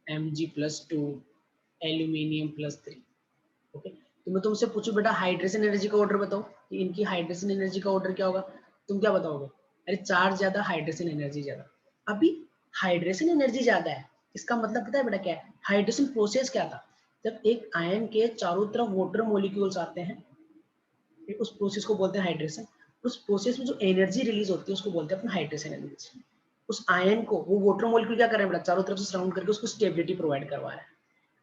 Mg plus 2 aluminium plus 3। Okay, तो मैं तुमसे पूछूं बेटा हाइड्रेशन एनर्जी का ऑर्डर बताओ कि इनकी हाइड्रेशन एनर्जी का ऑर्डर क्या होगा? तुम क्या बताओगे? अरे चार्ज ज्यादा, हाइड्रेशन एनर्जी ज्यादा। अभी हाइड्रेशन एनर्जी ज्यादा है, इसका मतलब पता है बेटा क्या है? हाइड्रेशन प्रोसेस क्या था? जब एक आयन के चारों तरफ वाटर मॉलिक्यूल्स आते हैं, उस प्रोसेस को बोलते हैं हाइड्रेशन। उस प्रोसेस में जो एनर्जी रिलीज होती है उसको बोलते हैं अपना हाइड्रेशन एनर्जी। उस आयन को वो वाटर मॉलिक्यूल क्या कर रहे हैं बेटा? चारों तरफ से सराउंड करके उसको स्टेबिलिटी प्रोवाइड करवा रहा है।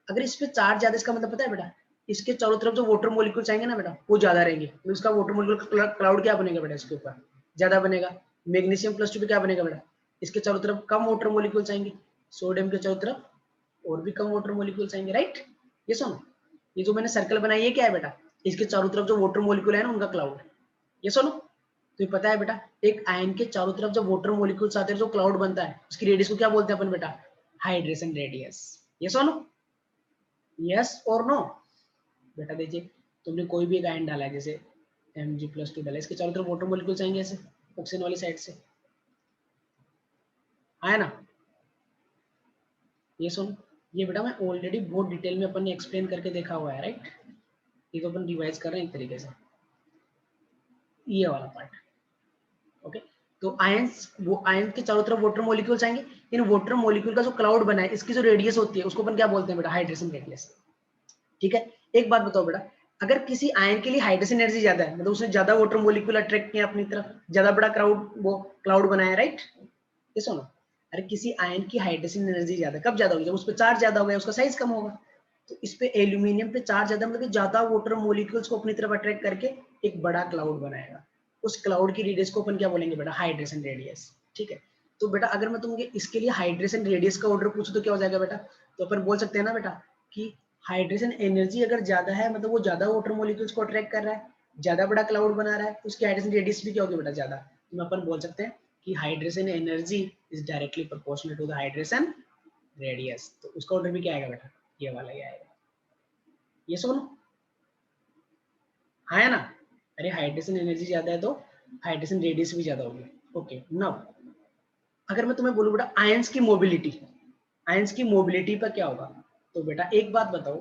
अगर इस पे चार्ज ज्यादा, इसका मतलब पता है बेटा? इसके चारों तरफ जो वाटर मॉलिक्यूल्स आएंगे ना बेटा, वो ज्यादा रहेंगे, तो इसका वाटर मॉलिक्यूल क्लाउड क्या बनेगा बेटा? इसके ऊपर ज्यादा बनेगा। मैग्नीशियम प्लस 2 पे क्या बनेगा बेटा? इसके चारों तरफ कम वाटर मॉलिक्यूल्स आएंगे। सोडियम के चारों तरफ और भी कम वाटर मॉलिक्यूल्स आएंगे, राइट। ये सुनो, ये जो मैंने सर्कल बनाई है क्या है बेटा? इसके चारों तरफ जो वाटर मॉलिक्यूल है ना उनका क्लाउड है। ये सुनो, तो ये पता है बेटा एक आयन के चारों तरफ जब वाटर मॉलिक्यूल्स आते हैं जो क्लाउड बनता है उसकी रेडियस को क्या बोलते हैं अपन बेटा? Hydration radius. ये सुनो, यस और नो? बेटा देखिए, तुमने कोई भी एक आयन डाला है जैसे Mg प्लस 2 डाला, इसके चारों तरफ वाटर मॉलिक्यूल्स आएंगे ऐसे ऑक्सीजन वाली साइड से, आया ना? ये सुन, ये बेटा मैं ऑलरेडी बहुत डिटेल में अपन ने एक्सप्लेन करके देखा हुआ है, राइट। ये तो अपन रिवाइज कर रहे हैं एक तरीके से, ये वाला पार्ट। ओके, तो आयंस, वो आयन के चारों तरफ वाटर मॉलिक्यूल्स आएंगे। इन वाटर मॉलिक्यूल का जो क्लाउड बना है इसकी जो रेडियस होती है उसको अपन क्या बोलते हैं बेटा? Hydration radius. ठीक है, एक बात बताओ बेटा, अगर किसी आयन के लिए हाइड्रेशन एनर्जी ज्यादा है, मतलब उसने ज्यादा वाटर मॉलिक्यूल अट्रैक्ट किया अपनी तरफ, ज्यादा बड़ा क्राउड वो क्लाउड बनाया, राइट। ये सुनो, अरे किसी आयन की हाइड्रेशन एनर्जी ज्यादा कब ज्यादा होगी? जब उस पर चार्ज ज्यादा होगा, उसका साइज कम होगा। तो इस पे एल्यूमिनियम पे चार्ज ज्यादा, मतलब कि ज्यादा वाटर मॉलिक्यूल्स को अपनी तरफ अट्रैक्ट करके एक बड़ा क्लाउड बनाएगा। उस क्लाउड की रेडियस को अपन क्या बोलेंगे बेटा? Hydration radius. ठीक है, तो बेटा अगर मैं तुमको इसके लिए हाइड्रेशन रेडियस का ऑर्डर पूछूं तो क्या हो जाएगा बेटा? तो अपन बोल सकते हैं ना बेटा कि हाइड्रेशन एनर्जी अगर ज्यादा है, मतलब वो ज्यादा वाटर मॉलिक्यूल्स को अट्रैक्ट कर रहा है, ज्यादा बड़ा क्लाउड बना रहा है, तो उसकी हाइड्रेशन रेडियस भी क्या होगी बेटा? ज्यादा। तो अपन बोल सकते हैं कि hydration energy is directly proportional to the hydration radius. तो उसका ऑर्डर भी क्या आएगा बेटा? ये वाला ही आएगा। ये सुनो, हाँ है ना? अरे हाइड्रेशन एनर्जी ज्यादा है तो हाइड्रेशन रेडियस भी ज्यादा होगी। ओके, नाउ अगर मैं तुम्हें बोलूं बेटा आयंस की मोबिलिटी, आयंस की मोबिलिटी पर क्या होगा? तो बेटा एक बात बताओ,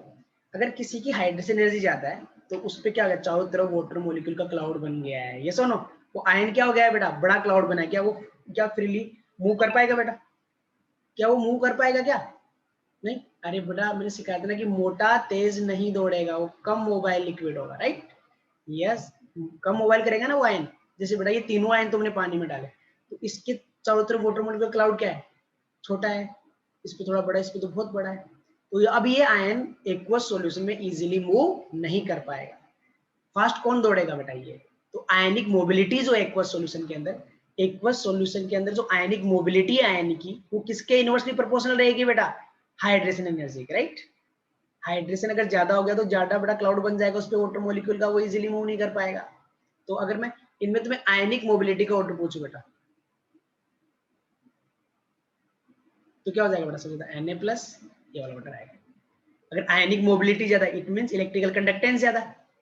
अगर किसी की हाइड्रेशन एनर्जी ज्यादा है तो उस पर क्या होगा? चारों तरफ वाटर मॉलिक्यूल का क्लाउड बन गया है। ये सुनो, वो आयन क्या हो गया है बेटा? बड़ा क्लाउड बना है। क्या वो क्या फ्रीली मूव कर पाएगा बेटा? क्या वो मूव कर पाएगा क्या? नहीं। अरे बेटा मैंने सिखाया था ना कि मोटा तेज नहीं दौड़ेगा, वो कम मोबाइल लिक्विड होगा, राइट। यस, कम मोबाइल करेगा ना वो आयन। जैसे बेटा ये तीनों आयन तुमने पानी में डाले, तो इसके चारों तरफ वाटर मॉलिक्यूल क्लाउड क्या है? छोटा है। इस पे थोड़ा बड़ा है, इस पे तो बहुत बड़ा है। तो अब ये आयन एक्वस सॉल्यूशन में इजीली मूव नहीं कर पाएगा। फास्ट कौन दौड़ेगा बेटा? ये। तो आयनिक मोबिलिटी जो एक्वस सॉल्यूशन के अंदर, एक्वस सॉल्यूशन के अंदर जो आयनिक मोबिलिटी है आयन की, वो किसके इनवर्सली प्रोपोर्शनल रहेगी बेटा? Hydration energy, right. हाइड्रेशन अगर ज्यादा हो गया तो ज्यादा बड़ा क्लाउड बन जाएगा उस पे वाटर मॉलिक्यूल का, वो इजीली मूव नहीं कर पाएगा। तो अगर मैं इनमें तुम्हें आयनिक मोबिलिटी का ऑर्डर पूछूं बेटा, तो क्या हो जाएगा बेटा? सबसे ज्यादा Na प्लस, ये वाला ऑर्डर आएगा। अगर आयनिक मोबिलिटी ज्यादा इट मींस इलेक्ट्रिकल कंडक्टेंस ज्यादा,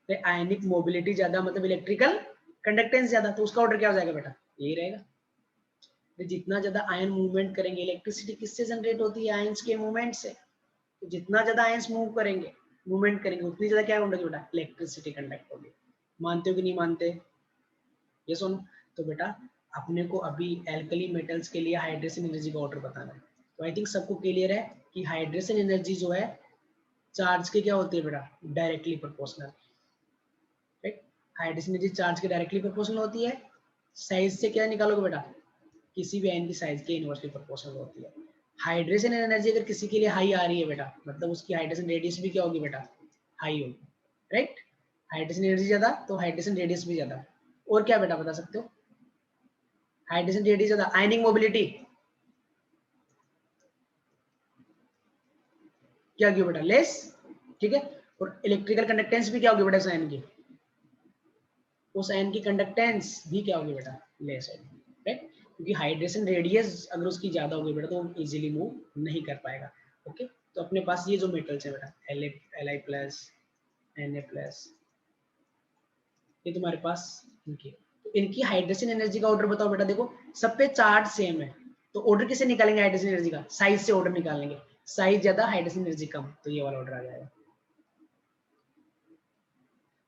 तो आयनिक मोबिलिटी ज्यादा मतलब इलेक्ट्रिकल कंडक्टेंस ज्यादा, तो उसका ऑर्डर क्या हो जाएगा बेटा? यही रहेगा। तो जितना ज्यादा आयन मूवमेंट करेंगे, इलेक्ट्रिसिटी किससे जनरेट होती है? आयंस के मूवमेंट से। तो जितना ज्यादा आयंस मूव करेंगे, मूवमेंट करेंगे, उतनी ज्यादा क्या होगी बेटा? इलेक्ट्रिसिटी कंडक्ट होगी। मानते हो कि नहीं मानते? ये सुन, तो बेटा अपने को अभी एल्कली मेटल्स के लिए हाइड्रेशन एनर्जी का ऑर्डर बताना है। तो आई थिंक सबको क्लियर है कि हाइड्रेशन एनर्जी जो है चार्ज के क्या होती है बेटा, directly proportional, right. Hydration energy charge के डायरेक्टली प्रोपोर्शनल होती है। साइज से क्या निकालोगे बेटा, किसी भी आयन की साइज के इनवर्सली प्रोपोर्शनल होती है। हाइड्रेशन एनर्जी अगर किसी के लिए हाई आ रही है बेटा, मतलब उसकी हाइड्रेशन रेडियस भी क्या होगी बेटा, हाई होगी, राइट। हाइड्रेशन एनर्जी ज्यादा तो हाइड्रेशन रेडियस भी ज्यादा। और क्या बेटा बता सकते हो, हाइड्रेशन रेडियस ज्यादा, आयनिक मोबिलिटी क्या होगी बेटा, लेस, ठीक है। और इलेक्ट्रिकल कंडक्टेंस भी क्या होगी बेटा, उस आयन की, उस आयन की कंडक्टेंस भी क्या होगी बेटा, लेस होगी, राइट। क्योंकि हाइड्रेशन रेडियस अगर उसकी ज्यादा होगी बेटा तो वो इजीली मूव नहीं कर पाएगा। ओके, तो अपने पास ये जो मेटल्स है बेटा, Li प्लस, Na प्लस, ये तुम्हारे पास इनकी, तो इनकी हाइड्रेशन एनर्जी का ऑर्डर बताओ बेटा। देखो सब पे चार्ज सेम है, तो ऑर्डर किसे निकालेंगे हाइड्रेशन एनर्जी का, साइज से ऑर्डर निकालेंगे। साइज ज्यादा हाइड्रेशन एनर्जी कम, तो ये वाला ऑर्डर आ जाएगा।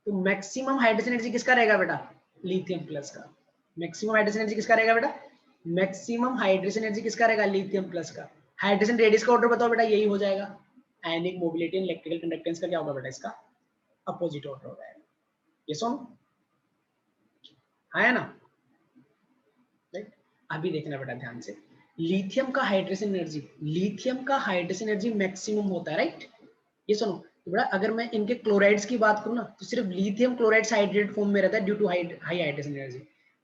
तो मैक्सिमम हाइड्रोजन एनर्जी किसका रहेगा बेटा, लिथियम प्लस का। मैक्सिमम हाइड्रोजन एनर्जी किसका रहेगा बेटा, मैक्सिमम हाइड्रोजन एनर्जी किसका रहेगा, लिथियम प्लस का। हाइड्रोजन रेडियस का ऑर्डर बताओ बेटा, यही हो जाएगा। आयनिक मोबिलिटी एंड इलेक्ट्रिकल कंडक्टेंस का क्या होगा बेटा, इसका अपोजिट ऑर्डर हो जाएगा। ये सुनो आया ना, राइट। अभी देखना बेटा ध्यान से, लिथियम का हाइड्रोजन एनर्जी, लिथियम का हाइड्रोजन एनर्जी मैक्सिमम होता है, राइट। ये सुनो तो बेटा, अगर मैं इनके क्लोराइड्स की बात करूँ ना, तो सिर्फ लिथियम क्लोराइड हाइड्रेट फॉर्म में रहता है due to high hydrogen energy.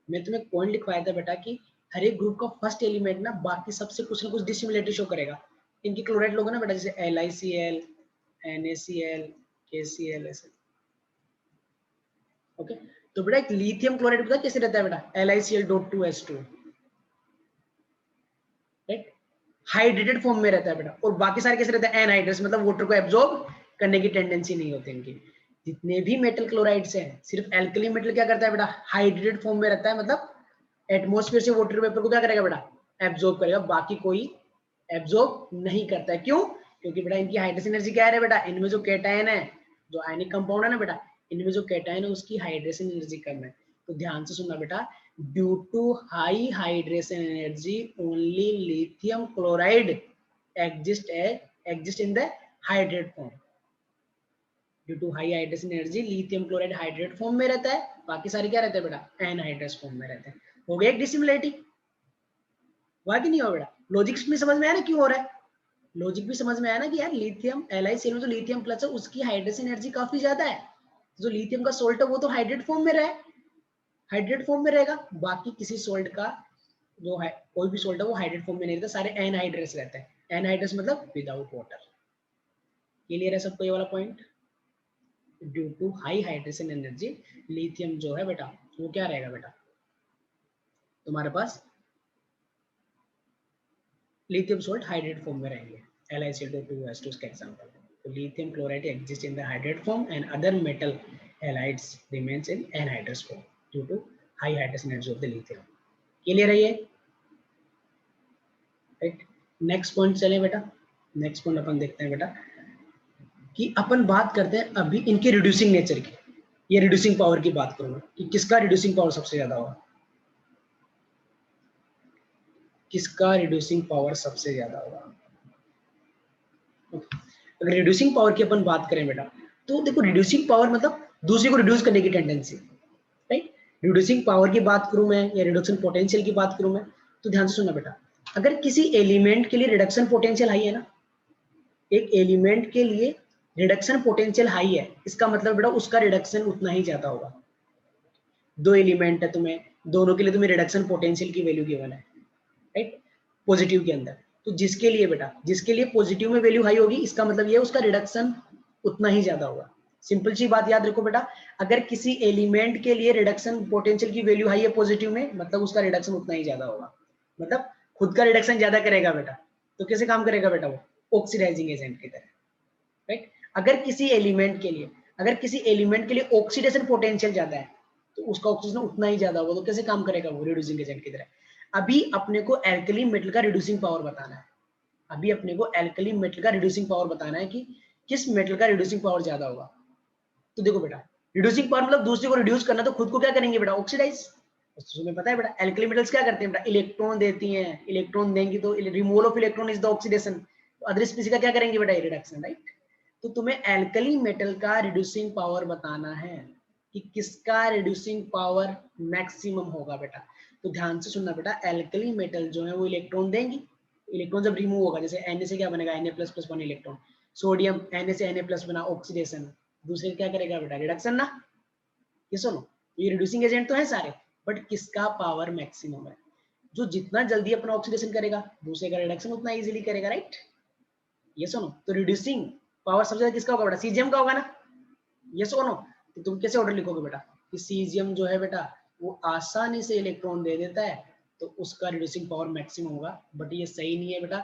मैं तुम्हें पॉइंट लिखवाया था बेटा कि हर एक ग्रुप का फर्स्ट एलिमेंट ना बाकी सबसे कुछ ना कुछ डिसिमिलरिटी शो करेगा। इनके क्लोराइड लोग ना बेटा, जैसे LiCl, NaCl, KCl ऐसे, ओके। तो बेटा एक लिथियम क्लोराइड पता कैसे रहता है बेटा, LiCl.2S2, राइट, हाइड्रेटेड फॉर्म में रहता है बेटा। और बाकी सारे कैसे रहते हैं, एनहाइड्रस, मतलब वाटर को एब्जॉर्ब करने की टेंडेंसी नहीं होती इनकी। जितने भी मेटल क्लोराइड्स हैं, सिर्फ एल्कली मेटल क्या करता है बेटा, हाइड्रेटेड फॉर्म में रहता है, मतलब एटमॉस्फेयर से वाटर वेपर को क्या करेगा बेटा, एब्जॉर्ब करेगा, बाकी कोई एब्जॉर्ब नहीं करता है। क्यों, क्योंकि बेटा इनकी हाइड्रेशन एनर्जी क्या है बेटा, इनमें जो कैटायन है, जो आयनिक कंपाउंड है ना बेटा, इनमें जो कैटायन है उसकी हाइड्रेशन एनर्जी कम है। तो ध्यान से सुनना बेटा, due to high hydration energy only lithium chloride exist in the hydrate form. Due to high hydration energy lithium chloride hydrate form में रहता है, बाकी सारे क्या रहते हैं बेटा, एनहाइड्रस फॉर्म में रहते हैं। हो गया एक डिसिमिलरिटी, हुआ कि नहीं हुआ बेटा, लॉजिक्स में समझ में आया ना क्यों हो रहा है, लॉजिक भी समझ में आया ना कि यार लिथियम LiCl में जो लिथियम प्लस है उसकी हाइड्रेशन एनर्जी काफी ज्यादा है। जो लिथियम का सोल्ट है वो तो हाइड्रेट फॉर्म में रहे, हाइड्रेट फॉर्म में रहेगा, बाकी किसी सोल्ट का जो है, कोई भी सोल्ट है वो हाइड्रेट फॉर्म में नहीं रहता, सारे एनहाइड्रस रहते हैं। एनहाइड्रस मतलब विदाउट वाटर। क्लियर है सबको ये वाला point. Due to high hydration energy lithium जो है बेटा वो क्या रहेगा बेटा, तुम्हारे पास लिथियम सोल्ट हाइड्रेट फॉर्म में रहेंगे, LiCl2S2 इसका एग्जांपल है। तो lithium chloride exist in the hydrate form and other metal halides remains in anhydrous form due to high hydration energy of the lithium. Clear है ये, राइट। नेक्स्ट पॉइंट चले बेटा, next point अपन देखते हैं बेटा कि अपन बात करते हैं अभी इनके रिड्यूसिंग नेचर की। ये रिड्यूसिंग पावर की बात करूंगा कि किसका रिड्यूसिंग पावर सबसे ज्यादा होगा, किसका रिड्यूसिंग पावर सबसे ज्यादा होगा। अगर रिड्यूसिंग पावर की अपन बात करें बेटा, तो देखो रिड्यूसिंग पावर मतलब दूसरे को रिड्यूस करने की टेंडेंसी, राइट। रिड्यूसिंग पावर की बात करूं मैं या रिडक्शन पोटेंशियल की बात करूं मैं, तो ध्यान से सुनना बेटा, अगर किसी एलिमेंट के लिए रिडक्शन पोटेंशियल हाई है ना, एक एलिमेंट के लिए रिडक्शन पोटेंशियल हाई है, इसका मतलब बेटा उसका रिडक्शन उतना ही ज्यादा होगा। दो एलिमेंट है, तुम्हें दोनों के लिए तुम्हें रिडक्शन पोटेंशियल की वैल्यू गिवन है, राइट, पॉजिटिव के अंदर। तो जिसके लिए बेटा, जिसके लिए पॉजिटिव में वैल्यू हाई होगी, इसका मतलब ये उसका रिडक्शन उतना ही ज्यादा होगा। सिंपल सी बात याद रखो बेटा, अगर किसी एलिमेंट के लिए रिडक्शन पोटेंशियल की वैल्यू हाई है पॉजिटिव में, मतलब उसका रिडक्शन उतना ही ज्यादा होगा, मतलब खुद का रिडक्शन ज्यादा करेगा बेटा। तो कैसे काम करेगा बेटा वो, ऑक्सीडाइजिंग एजेंट की तरह, राइट। अगर किसी एलिमेंट के लिए ऑक्सीडेशन पोटेंशियल ज्यादा है, तो उसका ऑक्सीजन उतना ही ज्यादा होगा, तो कैसे काम करेगा वो, रिड्यूसिंग एजेंट की तरह। अभी अपने को एल्कली मेटल का रिड्यूसिंग पावर बताना है, अभी अपने को एल्कली मेटल का रिड्यूसिंग पावर बताना है कि किस मेटल का रिड्यूसिंग पावर ज्यादा होगा। तो देखो बेटा, रिड्यूसिंग पावर मतलब दूसरे को रिड्यूस करना, तो खुद को क्या करेंगे बेटा, ऑक्सीडाइज, तुम्हें पता है बेटा एल्कली मेटल्स क्या करते हैं बेटा, इलेक्ट्रॉन देती हैं, इलेक्ट्रॉन देंगी तो removal of electron is the oxidation, तो अदर स्पीशीज का क्या करेंगे बेटा, रिडक्शन, राइट। तो तुम्हें एल्कली मेटल का रिड्यूसिंग पावर बताना है कि किसका रिड्यूसिंग पावर मैक्सिमम होगा बेटा। तो ध्यान से सुनना बेटा, एल्कली मेटल जो है वो इलेक्ट्रॉन देंगी, इलेक्ट्रॉन जब रिमूव होगा, जैसे Na से क्या बनेगा, Na++1 इलेक्ट्रॉन, सोडियम Na से Na+ बना, ऑक्सीडेशन, दूसरे क्या करेगा बेटा, रिडक्शन ना। ये सुनो, ये रिड्यूसिंग एजेंट तो है सारे, बट किसका पावर मैक्सिमम है, जो जितना जल्दी अपना ऑक्सीडेशन करेगा, दूसरे का रिडक्शन उतना इजीली करेगा, राइट। ये सुनो, तो रिड्यूसिंग पावर सबसे ज्यादा किसका होगा बेटा, सीजियम का होगा ना। ये सुनो, तो तुम कैसे ऑर्डर लिखोगे बेटा कि सीजियम जो है बेटा वो आसानी से इलेक्ट्रॉन दे देता है, तो उसका रिड्यूसिंग पावर मैक्सिमम होगा, बट ये सही नहीं है बेटा।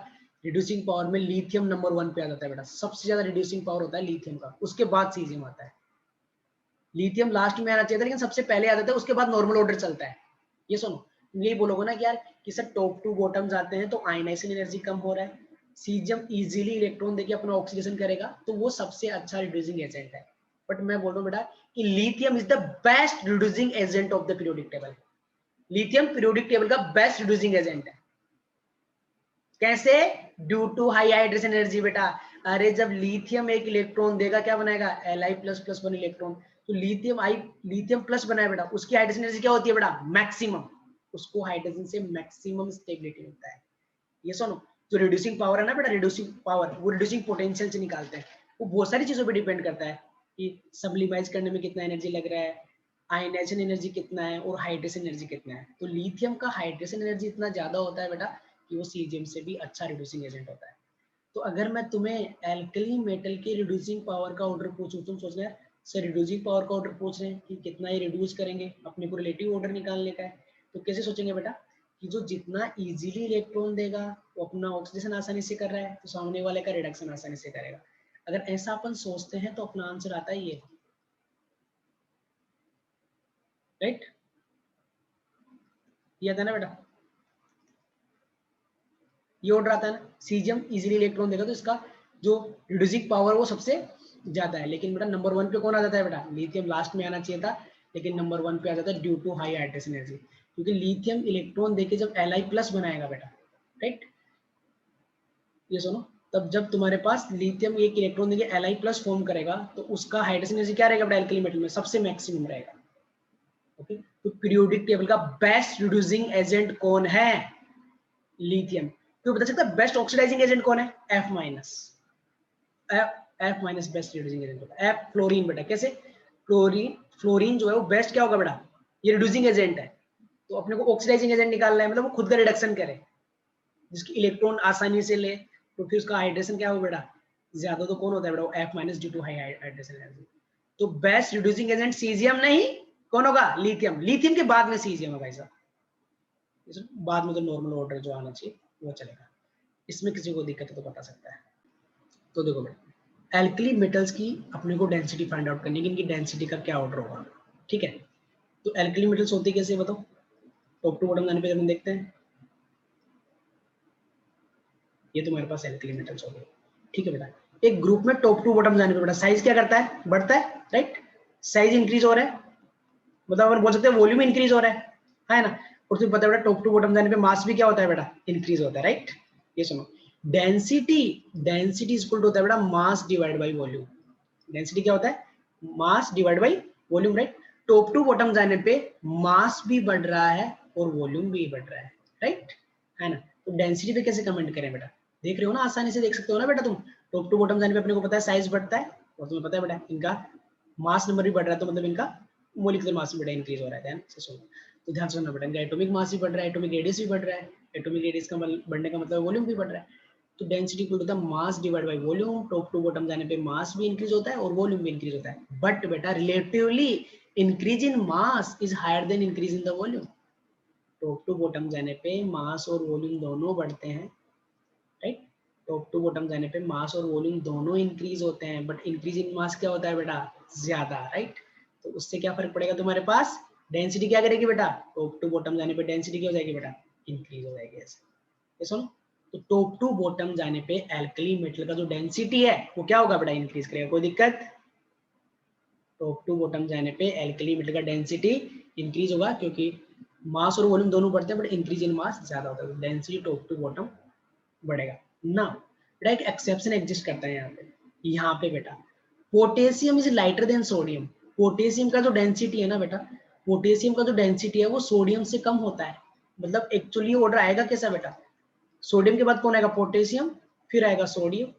रिड्यूसिंग पावर में लिथियम नंबर 1 पे आ जाता है बेटा, सबसे ज्यादा रिड्यूसिंग पावर होता है लिथियम का, उसके बाद सीजियम आता है। लिथियम लास्ट में आना चाहिए था, लेकिन सबसे पहले आ जाता है, उसके बाद नॉर्मल ऑर्डर चलता है। ये सुनो, यही बोलोगे ना कि यार कि सर टॉप टू बॉटम जाते हैं तो आयनाइजेशन एनर्जी कम हो रहा है, सीजियम इजीली इलेक्ट्रॉन देके अपना ऑक्सीडेशन करेगा, तो वो सबसे अच्छा रिड्यूसिंग एजेंट है। बट मैं बोल रहा हूँ बेटा कि lithium is the best reducing agent of the periodic table. Lithium periodic table का बेस्ट रिड्यूसिंग एजेंट है। कैसे? Due to high hydration energy बेटा। अरे जब लिथियम एक इलेक्ट्रॉन देगा क्या बनाएगा, Li++1 इलेक्ट्रॉन, तो लिथियम प्लस बनाए बेटा, उसकी हाइड्रेशन एनर्जी क्या होती है बेटा, मैक्सिमम, उसको हाइड्रोजन से मैक्सिमम स्टेबिलिटी मिलता है। ये सुनो, जो रिड्यूसिंग पावर है ना बेटा, रिड्यूसिंग पावर वो रिड्यूसिंग पोटेंशियल से निकालते हैं, वो बहुत सारी चीजों पे डिपेंड करता है कि सब्लिमाइज करने में कितना एनर्जी लग रहा है, आयनाइजेशन एनर्जी कितना है, और हाइड्रेशन एनर्जी कितना है। तो लिथियम का हाइड्रेशन एनर्जी इतना ज्यादा होता है बेटा कि वो सीजियम से भी अच्छा रिड्यूसिंग एजेंट होता है। तो अगर मैं तुम्हें एल्कली मेटल के रिड्यूसिंग पावर का ऑर्डर पूछूं, तुम सोच रहे सर रिड्यूसिंग पावर का ऑर्डर पूछ रहे हैं कि कितना ही रिड्यूस करेंगे, अपने को रिलेटिव ऑर्डर निकालने का है, तो कैसे सोचेंगे बेटा कि जो जितना इजीली इलेक्ट्रॉन देगा वो अपना ऑक्सीडेशन आसानी से कर रहा है, तो सामने वाले का रिडक्शन आसानी से करेगा। अगर ऐसा अपन सोचते हैं तो अपना आंसर आता है ये, राइट। ये आता है ना बेटा, ये ऑर्डर आता है ना, सीजियम इजीली इलेक्ट्रॉन देगा तो इसका जो रिड्यूसिंग पावर वो सबसे ज्यादा है। लेकिन बेटा नंबर 1 पे कौन आ जाता है बेटा, लिथियम लास्ट में आना चाहिए था, लेकिन नंबर 1 पे आ जाता है due to high hydration energy, क्योंकि लिथियम इलेक्ट्रॉन देके जब Li+ बनाएगा बेटा, राइट। ये सुनो, तब जब तुम्हारे पास लिथियम एक इलेक्ट्रॉन देके Li+ फॉर्म करेगा, तो उसका हाइड्रेशन एनर्जी क्या रहेगा बेटा, एल्कली मेटल में सबसे मैक्सिमम रहेगा। ओके, तो पीरियोडिक टेबल का बेस्ट रिड्यूसिंग एजेंट कौन है, लिथियम। क्यों बता सकता है बेस्ट ऑक्सीडाइजिंग एजेंट कौन है, F- बेस्ट रिड्यूसिंग एजेंट होता है, F फ्लोरीन बेटा। कैसे? फ्लोरीन जो है वो बेस्ट क्या होगा बेटा, ये रिड्यूसिंग एजेंट है, तो अपने को ऑक्सीडाइजिंग एजेंट निकालना है, मतलब वो खुद का रिडक्शन करे, जिसकी इलेक्ट्रॉन आसानी से ले, तो फिर उसका हाइड्रेशन क्या हो बेटा, ज्यादा। तो कौन होता है बेटा, F- due to high hydration energy. तो बेस्ट रिड्यूसिंग एजेंट सीजियम नहीं, कौन होगा, लिथियम। लिथियम के बाद में सीजियम है भाई साहब, बाद में तो नॉर्मल ऑर्डर जो आना चाहिए वो चलेगा। इसमें किसी को दिक्कत है तो बता सकता है। तो देखो बेटा, एल्कली मेटल्स की अपने को डेंसिटी फाइंड आउट करनी है कि इनकी डेंसिटी का क्या ऑर्डर होगा, ठीक है। तो एल्कली मेटल्स होती कैसे बताओ, टॉप टू बॉटम जाने पे हम देखते हैं। ये तुम्हारे पास एल्कली मेटल्स हो गए, ठीक है बेटा। एक ग्रुप में टॉप टू बॉटम जाने पे बेटा साइज क्या करता है, बढ़ता है, राइट। साइज इंक्रीज हो रहा है, मतलब अपन बोल सकते हैं वॉल्यूम इंक्रीज हो रहा है ना। और तुम्हें पता है बेटा टॉप टू बॉटम जाने पे मास भी क्या होता है बेटा, इंक्रीज होता है, राइट। ये सुनो, डेंसिटी डेंसिटी इक्वल टू होता है बेटा mass divide by volume. Density क्या होता है, mass divide by volume, right. Top to bottom जाने पे मास भी बढ़ रहा है और वॉल्यूम भी बढ़ रहा है, राइट, है ना। तो डेंसिटी पे कैसे कमेंट करें बेटा, देख रहे हो ना, आसानी से देख सकते हो ना बेटा तुम। टॉप टू बॉटम जाने पे अपने को पता है साइज बढ़ता है, और तुम्हें पता है बेटा इनका मास नंबर भी बढ़ रहा है, तो मतलब इनका मोलिकुलर मास भी बेटा इंक्रीज हो रहा है, ध्यान से सुनो। तो ध्यान से सुनना बेटा, इनका एटॉमिक मास भी बढ़ रहा है, एटॉमिक रेडियस भी बढ़ रहा है, एटॉमिक रेडियस का बढ़ने का मतलब वॉल्यूम भी बढ़ रहा है। तो density equal to the mass divide by volume, top to bottom जाने पे मास भी इंक्रीज होता है और वॉल्यूम भी इंक्रीज होता है। बट बेटा relatively increase in mass is higher than increase in the volume. Top to bottom जाने पे मास और वॉल्यूम दोनों बढ़ते हैं, राइट। टॉप टू बॉटम जाने पे मास और वॉल्यूम दोनों इंक्रीज होते हैं, बट इंक्रीज इन मास क्या होता है बेटा, ज्यादा, राइट। तो उससे क्या फर्क पड़ेगा तुम्हारे पास, डेंसिटी क्या करेगी बेटा, टॉप टू बॉटम जाने पे डेंसिटी क्या हो जाएगी बेटा, इंक्रीज हो जाएगी। ऐसे ये सुनो, तो टॉप टू बॉटम जाने पे एल्कली मेटल का जो डेंसिटी है वो क्या होगा बेटा, इंक्रीज करेगा। कोई दिक्कत, टॉप टू बॉटम जाने पे एल्कली मेटल का डेंसिटी इंक्रीज होगा, क्योंकि मास और वॉल्यूम दोनों बढ़ते हैं, बट इंक्रीज इन मास ज्यादा होता है, डेंसिटी टॉप टू बॉटम बढ़ेगा ना। बेटा एक एक्सेप्शन एग्जिस्ट करता है यहाँ पे बेटा, potassium is lighter than sodium. Potassium का जो डेंसिटी है ना बेटा, पोटेशियम का जो डेंसिटी है वो सोडियम से कम होता है। मतलब एक्चुअली ऑर्डर आएगा कैसा बेटा, सोडियम के बाद कौन आएगा, पोटेशियम, फिर आएगा सोडियम,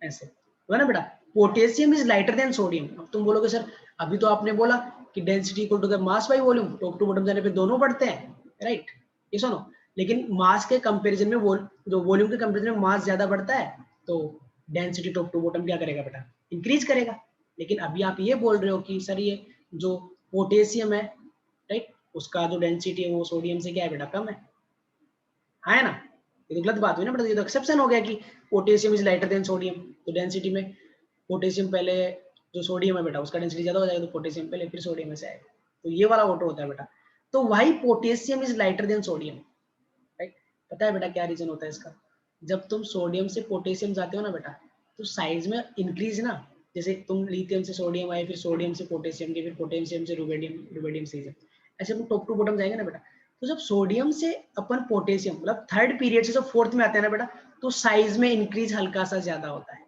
ऐसे है ना बेटा। Potassium is lighter than sodium. अब तुम बोलोगे सर अभी तो आपने बोला कि density equal to the mass by volume, top to bottom जाने पे दोनों बढ़ते हैं, राइट, ये सुनो। लेकिन मास के कंपैरिजन में जो वॉल्यूम के कंपैरिजन में मास ज्यादा बढ़ता है, तो डेंसिटी टॉप टू बॉटम क्या करेगा बेटा, इंक्रीज करेगा। लेकिन अभी आप ये बोल रहे हो कि सर ये जो पोटेशियम है, राइट, उसका जो डेंसिटी है वो सोडियम से क्या है बेटा, कम है ना। ये तो गलत बात हुई ना बेटा, ये तो एक्सेप्शन हो गया कि potassium is lighter than sodium, तो डेंसिटी में पोटेशियम पहले, जो सोडियम है बेटा उसका डेंसिटी ज्यादा हो जाएगा, तो पोटेशियम पहले फिर सोडियम से आएगा, तो ये वाला ऑटो होता है बेटा। तो why potassium is lighter than sodium, right. पता है बेटा क्या रीजन होता है इसका, जब तुम सोडियम से पोटेशियम जाते हो ना बेटा, तो साइज में इंक्रीज ना, जैसे तुम लिथियम से सोडियम आए, फिर सोडियम से पोटेशियम के, फिर पोटेशियम से रुबिडियम, रुबिडियम से, ऐसे हम टॉप टू बॉटम जाएंगे ना बेटा। तो जब सोडियम से अपन पोटेशियम, मतलब थर्ड पीरियड से जब फोर्थ में आते हैं ना बेटा, तो साइज में इंक्रीज हल्का सा ज्यादा होता है।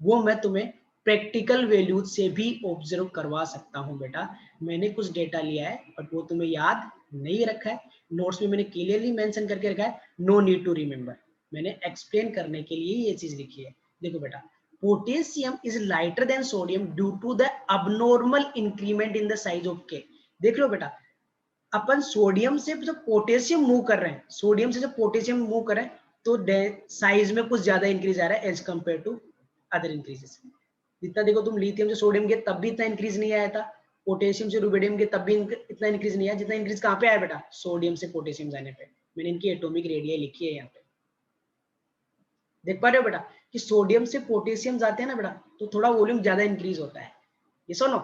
वो मैं तुम्हें प्रैक्टिकल वैल्यूज से भी ऑब्जर्व करवा सकता हूँ बेटा। मैंने कुछ डेटा लिया है बट वो तुम्हें याद नहीं रखा है, नोट्स में मैंने क्लियरली मेंशन करके रखा है, नो नीड टू रिमेंबर। मैंने एक्सप्लेन करने के लिए ये चीज लिखी है। देखो बेटा, potassium is lighter than sodium due to the abnormal increment in the size of K. देख लो बेटा, अपन सोडियम से जब पोटेशियम मूव कर रहे हैं, सोडियम से जब पोटेशियम मूव कर रहे हैं, तो साइज में कुछ ज्यादा इंक्रीज आ रहा है as compare to other increases. जितना देखो तुम लिथियम से सोडियम के तब भी इतना इंक्रीज नहीं आया था, पोटेशियम से रुबिडियम के तब भी इतना इंक्रीज नहीं आया जितना इंक्रीज कहाँ पे आया बेटा, सोडियम से पोटेशियम जाने पे। मैंने इनकी एटॉमिक रेडियस लिखी है यहाँ पे, देख पा रहे हो बेटा, कि सोडियम से पोटेशियम जाते हैं ना बेटा, तो थोड़ा वॉल्यूम ज्यादा इंक्रीज होता है, ये सुनो।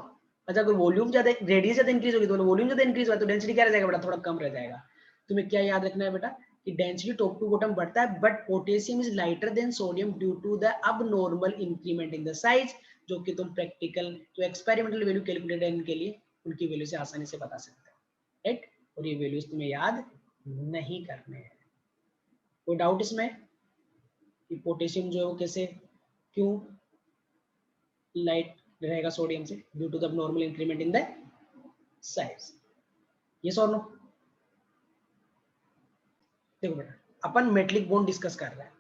अच्छा, अगर वॉल्यूम ज्यादा, रेडियस ज्यादा इंक्रीज होगी, तो वॉल्यूम ज्यादा इंक्रीज हुआ तो डेंसिटी क्या रह जाएगा बेटा, थोड़ा कम रह जाएगा। तुम्हें क्या याद रखना है बेटा, कि डेंसिटी टॉप टू बॉटम बढ़ता है, but potassium is lighter than sodium due to the abnormal increment in the size, जो कि तुम प्रैक्टिकल जो एक्सपेरिमेंटल वैल्यू कैलकुलेट के लिए उनकी वैल्यू से आसानी से बता सकते हो, राइट। और ये वैल्यूज तुम्हें याद नहीं करने हैं। कोई डाउट इसमें कि पोटेशियम जो है वो कैसे, क्यों लाइट रहेगा सोडियम से, due to the normal increment in the size, ये सॉल्व नो। देखो बेटा, अपन मेटलिक बॉन्ड डिस्कस कर रहे हैं,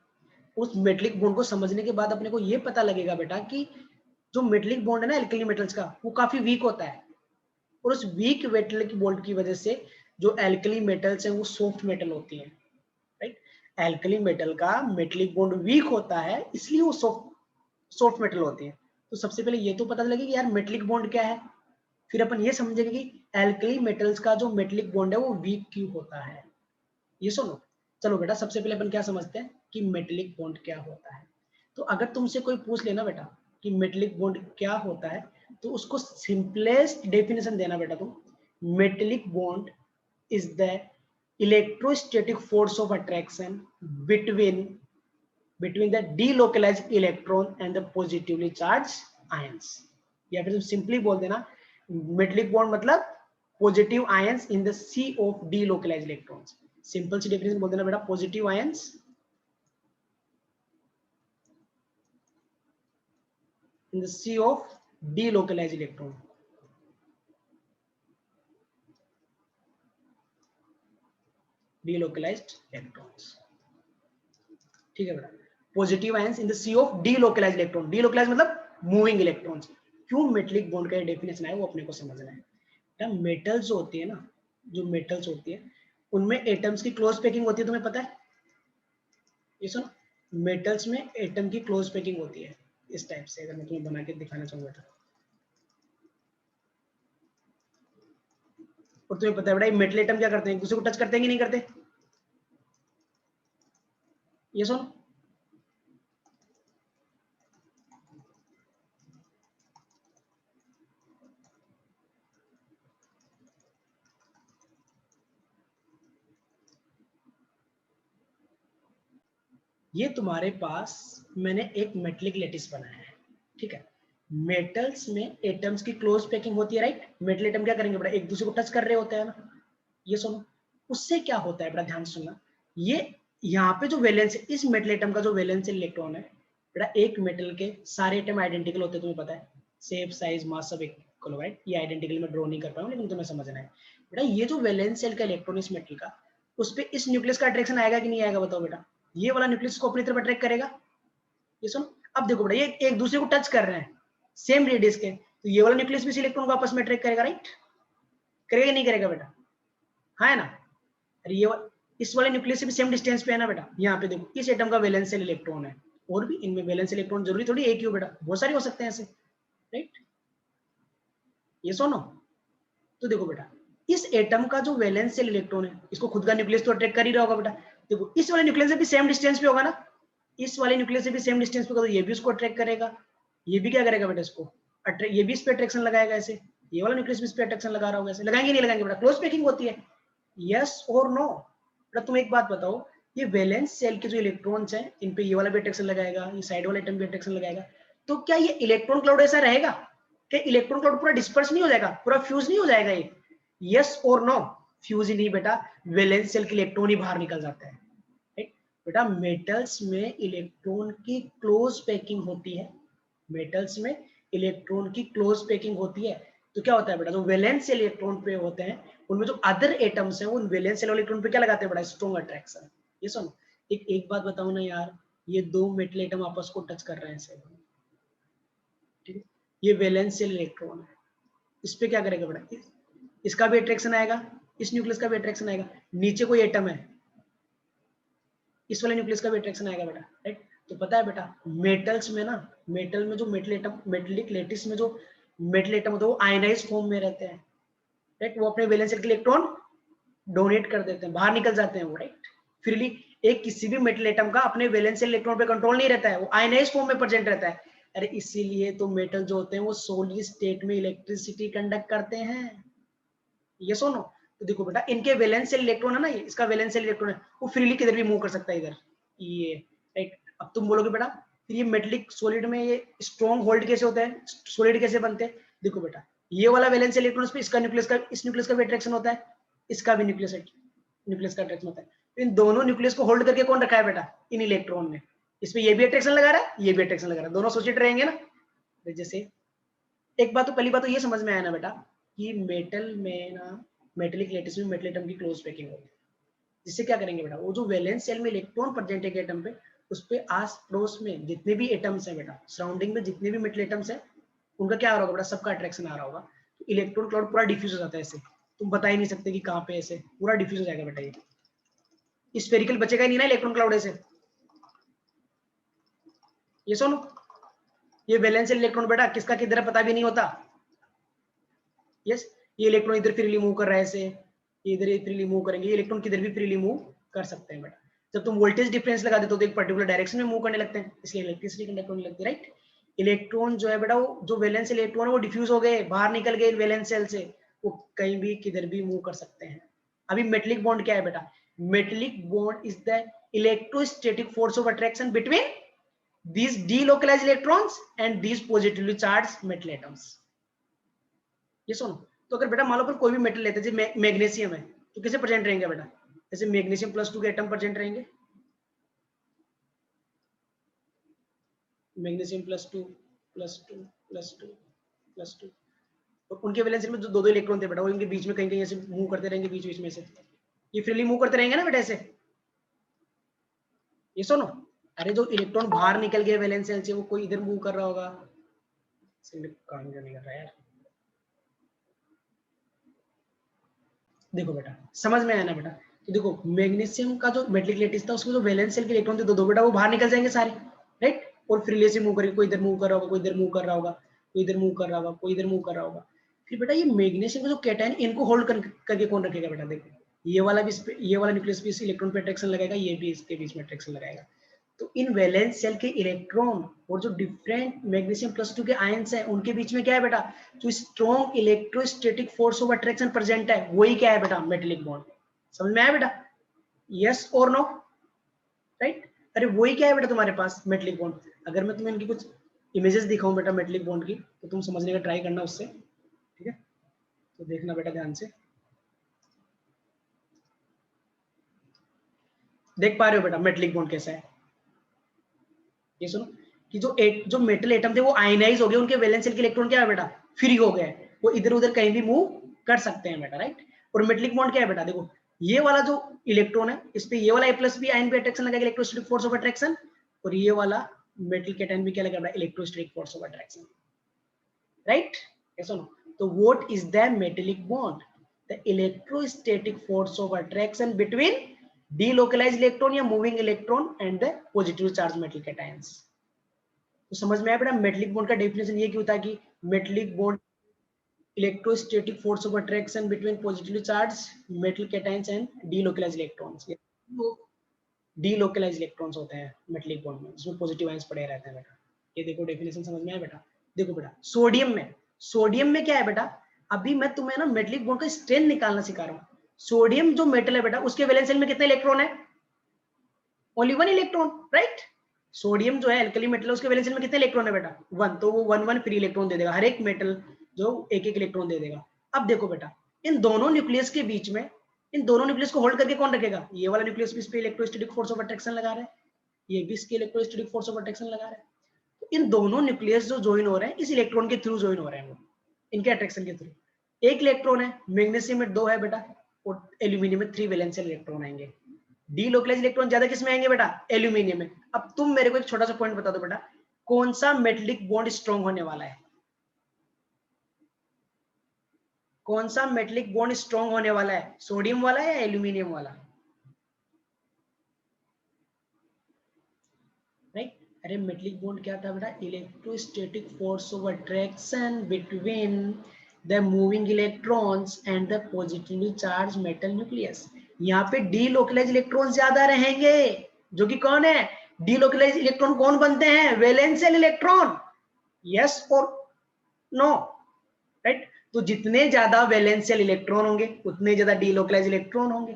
उस मेटलिक बॉन्ड को समझने के बाद अपने को ये पता लगेगा बेटा कि जो मेटलिक बॉन्ड है ना एल्कली मेटल्स का, वो काफी वीक होता है, और उस वीक मेटलिक बॉन्ड की वजह से जो एल्कली मेटल्स हैं वो सॉफ्ट मेटल होती हैं, राइट। एल्कली मेटल का मेटलिक बॉन्ड वीक होता है, इसलिए वो सॉफ्ट मेटल होती है। तो सबसे पहले ये तो पता लगे कि यार मेटलिक बॉन्ड क्या है, फिर अपन ये समझेंगे कि एल्कली मेटल्स का जो मेटलिक बॉन्ड है वो वीक क्यों होता है, ये सुनो। चलो बेटा, सबसे पहले अपन क्या समझते हैं कि मेटलिक बॉन्ड क्या होता है। तो अगर तुमसे कोई पूछ लेना बेटा कि मेटलिक बॉन्ड क्या होता है, तो उसको सिंपलेस्ट डेफिनेशन देना बेटा तुम, metallic bond is the electrostatic force of attraction between between the delocalized electron and the positively charged ions, या फिर तुम सिंपली बोल देना मेटलिक बॉन्ड मतलब positive ions in the sea of delocalized electrons. Simple सी डेफिनेशन बोल देना बेटा, positive ions in the sea of delocalized electron, delocalized electrons, ठीक है बेटा। Positive ions in the sea of delocalized electron, delocalized मतलब moving electrons. क्यों metallic bond का डेफिनेशन है वो अपने को समझना है। मेटल्स होती है ना, जो मेटल्स होती है उनमें एटम्स की क्लोज पैकिंग होती है, तुम्हें पता है, ये सुनो। मेटल्स में एटम की क्लोज पैकिंग होती है इस टाइप से, अगर मैं तुम्हें बना के दिखाना चाहूंगा तो। और तुम्हें पता है बेटा मेटल एटम क्या करते हैं, एक दूसरे को टच करते हैं कि नहीं करते, ये सुनो। ये तुम्हारे पास मैंने एक मेटलिक लेटिस बनाया है, ठीक है। मेटल्स में एटम्स की क्लोज पैकिंग होती है, राइट। मेटल एटम क्या करेंगे बेटा, एक दूसरे को टच कर रहे होते हैं ना। ये सुनो, उससे क्या होता है बेटा, ध्यान से सुनना। ये यहाँ पे जो वैलेंस, इस मेटल एटम का जो वैलेंस इलेक्ट्रॉन है बेटा, एक मेटल के सारे एटम आइडेंटिकल होते हैं, तुम्हें पता है, शेप साइज मास सब इक्वल, राइट। ये आइडेंटिकल में ड्रॉ नहीं कर पाऊँ, लेकिन तुम्हें समझना है बेटा, ये जो वैलेंस शेल का इलेक्ट्रॉन इस मेटल का, उस पर इस न्यूक्लियस का अट्रैक्शन आएगा कि नहीं आएगा, बताओ बेटा। ये वाला न्यूक्लियस को अपनी तरफ अट्रैक्ट करेगा। ये सुनो, अब देखो बेटा, ये एक दूसरे को टच कर रहे हैं सेम रेडियस के, तो ये वाला न्यूक्लियस भी इस इलेक्ट्रॉन को आपस में अट्रैक्ट करेगा, राइट। करेगा नहीं करेगा बेटा, हाँ है ना। अरे ये इस वाले न्यूक्लियस से भी सेम डिस्टेंस पे है ना बेटा। यहाँ पे देखो, इस एटम का वैलेंस इलेक्ट्रॉन है, और भी इनमें वैलेंस इलेक्ट्रॉन जरूरी थोड़ी एक ही हो बेटा, बहुत सारे हो सकते हैं ऐसे, राइट। ये सुनो, तो देखो बेटा, इस एटम का जो वैलेंस इलेक्ट्रॉन है, इसको खुद का न्यूक्लियस तो अट्रैक्ट कर ही रहा होगा बेटा। देखो, इस वाले न्यूक्लियस से भी सेम डिस्टेंस पे होगा ना, इस वाले न्यूक्लियस से भी सेम डिस्टेंस पे होगा, तो ये भी उसको अट्रैक्ट करेगा, ये भी क्या करेगा बेटा, इसको ये भी इस पे अट्रैक्शन लगाएगा ऐसे, ये वाला न्यूक्लियस भी इस पे अट्रैक्शन लगा रहा होगा ऐसे, लगाएंगे नहीं लगाएंगे बेटा, क्लोज पैकिंग होती है। यस और नो बेटा। तुम एक बात बताओ, ये वैलेंस सेल के जो इलेक्ट्रॉन्स हैं, इन पे ये वाला भी अट्रैक्शन लगाएगा, ये साइड वाला एटम भी अट्रैक्शन लगाएगा, तो क्या ये इलेक्ट्रॉन क्लाउड ऐसा रहेगा कि इलेक्ट्रॉन क्लाउड पूरा डिस्पर्स नहीं हो जाएगा, पूरा फ्यूज नहीं हो जाएगा ये? यस और नो, फ्यूज ही नहीं बेटा, वैलेंस सेल के इलेक्ट्रॉन ही बाहर निकल जाता है, राइट बेटा। मेटल्स में इलेक्ट्रॉन की क्लोज पैकिंग होती है, मेटल्स में इलेक्ट्रॉन की क्लोज पैकिंग होती है, तो क्या होता है बेटा, जो वैलेंस इलेक्ट्रॉन पे होते हैं, उनमें जो अदर एटम्स हैं, उन वैलेंस इलेक्ट्रॉन पे क्या लगाते हैं बेटा, स्ट्रॉन्ग अट्रैक्शन। ये सुनो, एक बात बताऊं ना यार, ये दो मेटल एटम आपस को टच कर रहे हैं, ठीक है, ये वैलेंस इलेक्ट्रॉन है, इस पे क्या करेगा बेटा, इसका भी अट्रैक्शन आएगा, इस न्यूक्लियस का भी अट्रैक्शन आएगा, नीचे कोई एटम है, इस वाले न्यूक्लियस का भी अट्रैक्शन आएगा बेटा, राइट। तो पता है बेटा, मेटल्स में ना, मेटल में जो मेटल एटम, मेटलिक लेटिस में जो मेटल एटम होता है, वो आयनाइज फॉर्म में रहते हैं, राइट। वो अपने वैलेंस के इलेक्ट्रॉन डोनेट कर देते हैं, बाहर निकल जाते हैं वो, राइट। फ्रीली एक किसी भी मेटल एटम का अपने वैलेंस इलेक्ट्रॉन पे कंट्रोल नहीं रहता है, वो आयनाइज फॉर्म में प्रेजेंट रहता है। अरे इसीलिए तो मेटल जो होते हैं वो सॉलिड स्टेट में इलेक्ट्रिसिटी कंडक्ट करते हैं। ये सुनो, तो देखो बेटा, इनके वैलेंस इलेक्ट्रॉन है ना, ये इसका वैलेंस इलेक्ट्रॉन है, वो फ्रीली किधर भी मूव कर सकता है, इधर ये, राइट। अब तुम बोलोगे बेटा, फिर ये मेटलिक सॉलिड में ये स्ट्रॉन्ग होल्ड कैसे होता है, सॉलिड कैसे बनते हैं? देखो बेटा, ये वाला वैलेंस इलेक्ट्रॉन पे इसका न्यूक्लियस का, इस न्यूक्लियस का भी अट्रैक्शन होता है, इसका भी न्यूक्लियस का अट्रैक्शन होता है। इन दोनों न्यूक्लियस को होल्ड करके कौन रखा है बेटा, इन इलेक्ट्रॉन ने। इस पे ये भी अट्रैक्शन लगा रहा है, ये भी अट्रैक्शन लगा रहा है, दोनों एसोसिएट रहेंगे ना। जैसे एक बात तो, पहली बात तो ये समझ में आया ना बेटा, कि मेटल में ना, मेटेलिक लेटिस में मेटल एटम की क्लोज पैकिंग होती है, जिससे क्या करेंगे बेटा, वो जो वैलेंस शेल में इलेक्ट्रॉन प्रेजेंट है एटम पे, उस पे आस पड़ोस में जितने भी एटम्स हैं बेटा, सराउंडिंग में जितने भी मेटल एटम्स हैं, उनका क्या आ रहा होगा बेटा, सबका अट्रैक्शन आ रहा होगा, तो इलेक्ट्रॉन क्लाउड पूरा डिफ्यूज हो जाता है ऐसे, तुम बता ही नहीं सकते कि कहाँ पे, ऐसे पूरा डिफ्यूज हो जाएगा बेटा, ये स्फेरिकल बचेगा ही नहीं ना इलेक्ट्रॉन क्लाउड ऐसे। ये सुनो, ये वैलेंस इलेक्ट्रॉन बेटा किसका किधर पता भी नहीं होता। यस, ये इलेक्ट्रॉन इधर फ्रीली मूव कर रहा है ऐसे, ये इधर फ्रीली मूव करेंगे, ये इलेक्ट्रॉन किधर भी फ्रीली मूव कर सकते हैं बेटा। जब तुम वोल्टेज डिफरेंस लगा देते हो तो एक पर्टिकुलर डायरेक्शन में मूव करने लगते हैं, इसलिए इलेक्ट्रिसिटी कंडक्ट होने लगती है, राइट। इलेक्ट्रॉन जो है बेटा, वो जो वैलेंस इलेक्ट्रॉन है वो डिफ्यूज हो गए, बाहर निकल गए वैलेंस शेल से, वो कहीं भी किधर भी मूव कर सकते हैं। अभी मेटलिक बॉन्ड क्या है बेटा, metallic bond is the electrostatic force of attraction between these delocalized electrons and these positively charged metal atoms। ये सुनो, तो अगर बेटा मान लो पर कोई भी मेटल लेते हैं, जैसे मैग्नीशियम है, तो कैसे प्रेजेंट रहेंगे बेटा, जैसे मैग्नीशियम +2 के एटम प्रेजेंट रहेंगे, मैग्नीशियम +2 +2 +2 +2, और उनके वैलेंस में जो दो दो इलेक्ट्रॉन थे बेटा, वो इनके बीच में कहीं कहीं ऐसे मूव करते रहेंगे, बीच बीच में से ये फ्रीली मूव करते रहेंगे ना बेटा ऐसे। ये सुनो, अरे जो इलेक्ट्रॉन बाहर निकल गए वैलेंस शेल से, वो कोई इधर मूव कर रहा होगा, काम नहीं कर रहा है यार। देखो बेटा, समझ में आया ना बेटा, तो देखो मैग्नीशियम का जो मेटलिक लेटिस था, उसमें जो वैलेंस शेल के इलेक्ट्रॉन थे दो दो बेटा, वो बाहर निकल जाएंगे सारे, राइट। और फ्रीली से मूव करेंगे, कोई इधर मूव कर रहा होगा, कोई इधर मूव कर रहा होगा, कोई इधर मूव कर रहा होगा, कोई इधर मूव कर रहा होगा। फिर बेटा ये मैग्नीशियम का जो कैटायन, इनको होल्ड करके कौन रखेगा बेटा, देखो ये वाला भी, ये वाला न्यूक्लियस भी इस इलेक्ट्रॉन पे अट्रैक्शन लगाएगा, ये भी इसके बीच में अट्रैक्शन लगाएगा। तो इन वैलेंस शेल के इलेक्ट्रॉन और जो डिफरेंट मैग्नीशियम +2 के आयंस हैं, उनके बीच में क्या है बेटा, जो strong electrostatic force of attraction present है, वही क्या है बेटा, मेटेलिक बॉन्ड। समझ में आया बेटा, यस और नो, राइट। अरे वही क्या है बेटा तुम्हारे पास, मेटेलिक बॉन्ड। अगर मैं तुम्हें इनकी कुछ इमेजेस दिखाऊं बेटा मेटलिक बॉन्ड की, तो तुम समझने का ट्राई करना उससे, ठीक है? तो देखना बेटा ध्यान से, देख पा रहे हो बेटा मेटलिक बॉन्ड कैसा है? ये सुनो कि जो मेटल एटम थे वो आयनाइज हो गए, उनके वैलेंस शेल के इलेक्ट्रॉन क्या है बेटा, फ्री हो गए, वो इधर उधर कहीं भी मूव कर सकते हैं बेटा, राइट? और मेटलिक बॉन्ड क्या है बेटा, देखो ये वाला जो इलेक्ट्रॉन है इस पे ये वाला A+ आयन पे अट्रैक्शन लगेगा, इलेक्ट्रोस्टैटिक फोर्स ऑफ अट्रैक्शन, और ये वाला मेटल कैटायन भी क्या लगेगा बेटा, electrostatic force of attraction, right? ये सुनो, तो what is the metallic bond? The electrostatic force of attraction between delocalized electron या moving electron and the positive charge metal cations. तो समझ में आया बेटा मेटलिक बॉन्ड का डेफिनेशन ये क्यों था कि metallic bond electrostatic force of attraction between positively charge metal cations and delocalised electrons. Delocalised electrons होते हैं मेटलिक बॉन्ड में, जिसमें पॉजिटिव आयंस पड़े रहते हैं बेटा। ये देखो डेफिनेशन समझ में आया बेटा? देखो बेटा सोडियम में क्या है बेटा, अभी मैं तुम्हें ना मेटलिक बॉन्ड का स्ट्रेंथ निकालना सिखा रहा हूँ। सोडियम जो मेटल है बेटा उसके वैलेंस शेल में कितने इलेक्ट्रॉन है? Only 1 electron, right? सोडियम जो है एल्कली मेटल, उसके वैलेंस शेल में कितने इलेक्ट्रॉन है बेटा? 1, तो वो 1 फ्री इलेक्ट्रॉन दे देगा, हर एक मेटल जो एक एक इलेक्ट्रॉन दे देगा। अब देखो बेटा इन दोनों न्यूक्लियस के बीच में, इन दोनों न्यूक्लियस को होल्ड करके कौन रखेगा? ये वाला न्यूक्लियस भी इस पे इलेक्ट्रोस्टैटिक फोर्स ऑफ अट्रैक्शन लगा रहा है, ये भी इसके इलेक्ट्रोस्टैटिक फोर्स ऑफ अट्रैक्शन लगा रहा है। तो इन दोनों न्यूक्लियस जो ज्वाइन हो रहे हैं इस इलेक्ट्रॉन के थ्रू ज्वाइन हो रहे हैं, वो इनके अट्रैक्शन के थ्रू। एक इलेक्ट्रॉन है, मैग्नीशियम में 2 है बेटा, और एल्यूमिनियम में 3 वैलेंशियल इलेक्ट्रॉन आएंगे। डीलोकलाइज्ड इलेक्ट्रॉन ज्यादा किसमें आएंगे बेटा? एल्यूमिनियम में। अब तुम मेरे को एक छोटा सा पॉइंट बता दो बेटा, कौन सा मेटलिक बॉन्ड स्ट्रॉन्ग होने वाला है? कौन सा मेटलिक बॉन्ड स्ट्रॉन्ग होने वाला है, सोडियम वाला या एल्यूमिनियम वाला? राइट? अरे मेटलिक बॉन्ड क्या था बेटा? Electrostatic force of attraction between the moving electrons and the positively charge metal nucleus. यहाँ पे डीलोकलाइज इलेक्ट्रॉन ज्यादा रहेंगे, जो कि कौन है? डीलोकलाइज इलेक्ट्रॉन कौन बनते हैं? वैलेंशियल इलेक्ट्रॉन। यस और नो? राइट? तो जितने ज्यादा वैलेंशियल इलेक्ट्रॉन होंगे उतने ज्यादा डीलोकलाइज इलेक्ट्रॉन होंगे,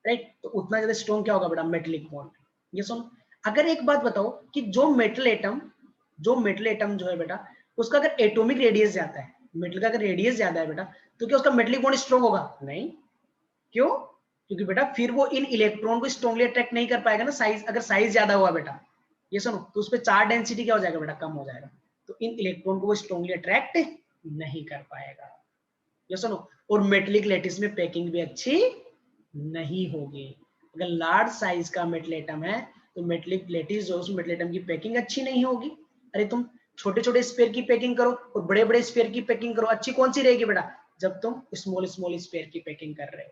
राइट? तो उतना ज्यादा स्ट्रॉन्ग क्या होगा बेटा? Metallic bond. ये सुन, अगर एक बात बताओ कि जो मेटल एटम जो है बेटा, उसका अगर एटॉमिक रेडियस ज्यादा है, मेटल का अगर रेडियस ज्यादा है बेटा, तो क्या उसका मेटलिक बॉन्ड स्ट्रॉन्ग होगा? नहीं। क्यों? क्योंकि बेटा फिर वो इन इलेक्ट्रॉन को स्ट्रॉन्गली अट्रैक्ट नहीं कर पाएगा ना, साइज अगर साइज ज्यादा हुआ बेटा, ये सुनो, तो उस पर चार्ज डेंसिटी क्या हो जाएगा बेटा? कम हो जाएगा, तो इन इलेक्ट्रॉन को वो स्ट्रॉन्गली अट्रैक्ट नहीं कर पाएगा। ये सुनो, और मेटलिक लैटिस में पैकिंग भी अच्छी नहीं होगी। अगर लार्ज साइज का मेटल एटम है तो मेटलिक लैटिस जो उस मेटल एटम की पैकिंग अच्छी नहीं होगी। अरे तुम छोटे छोटे स्फीयर की पैकिंग करो और बड़े बड़े स्फीयर की पैकिंग करो, अच्छी कौन सी रहेगी बेटा? जब तुम स्मॉल स्मॉल स्फीयर की पैकिंग कर रहे हो,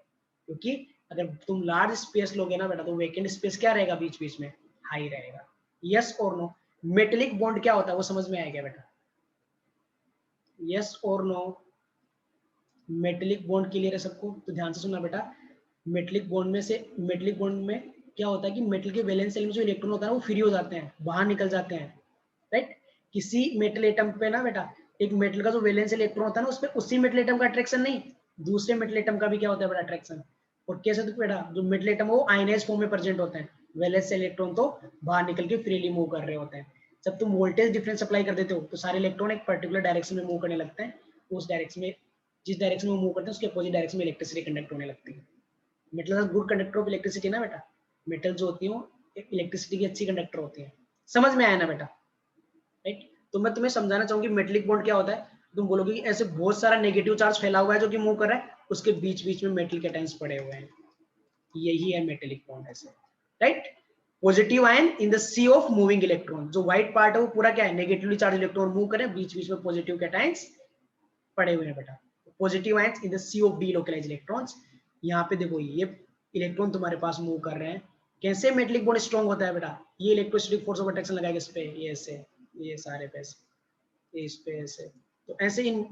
क्योंकि अगर तुम लार्ज स्पेस लोगे ना बेटा तो वेकेंट स्पेस क्या रहेगा? बीच बीच में हाई रहेगा। यस और नो? मेटलिक बॉन्ड क्या होता है वो समझ में आएगा बेटा? यस और नो? मेटलिक बॉन्ड क्लियर है सबको? तो ध्यान से सुनना बेटा, मेटलिक बॉन्ड में क्या होता है कि मेटल के वैलेंस शेल में जो इलेक्ट्रॉन होता है वो फ्री हो जाते हैं, बाहर निकल जाते हैं, राइट? किसी मेटल एटम पे ना बेटा एक मेटल का जो वैलेंस इलेक्ट्रॉन होता है ना, उस पे उसी मेटल एटम का अट्रैक्शन नहीं, दूसरे मेटल एटम का भी क्या होता है बेटा? अट्रैक्शन। और कैसे? तो बेटा जो मेटल एटम है वो आयनाइज फॉर्म में प्रेजेंट होते हैं, वैलेंस इलेक्ट्रॉन तो बाहर निकल के फ्रीली मूव कर रहे होते हैं। जब तुम वोल्टेज डिफरेंस अप्लाई कर देते हो तो सारे इलेक्ट्रॉन एक पर्टिकुलर डायरेक्शन में मूव करने लगते हैं, उस डायरेक्शन में, जिस डायरेक्शन में मूव करते हैं उसके अपोजिट डायरेक्शन में इलेक्ट्रिसिटी कंडक्ट होने लगती है। Metal good conductor of electricity ना बेटा, मेटल जो होती है वो इलेक्ट्रिसिटी की अच्छी कंडक्टर होती है। समझ में आया ना बेटा? राइट? तो मैं तुम्हें समझाना चाहूंगी मेटलिक बॉन्ड क्या होता है। तुम बोलोगे कि ऐसे बहुत सारा नेगेटिव चार्ज फैला हुआ है जो कि मूव कर रहा है, उसके बीच बीच में मेटल कैटायंस पड़े हुए हैं, यही है मेटेलिक बॉन्ड ऐसे, right? Positive ion in the sea of moving electron, जो व्हाइट पार्ट है वो पूरा क्या है? नेगेटिवली चार्ज इलेक्ट्रॉन मूव करे, बीच बीच में पॉजिटिव कैटायंस पड़े हुए हैं बेटा। Positive ions in the sea of delocalised electrons. यहाँ पे देखो ये इलेक्ट्रॉन तुम्हारे पास मूव कर रहे हैं, कैसे मेटलिक बॉन्ड स्ट्रॉन्ग होता है बेटा? ये इलेक्ट्रोस्टैटिक फोर्स ऑफ अट्रैक्शन लगाएगा इस पे, ये ऐसे, ये सारे पे ऐसे, इस पे ऐसे, तो ऐसे इन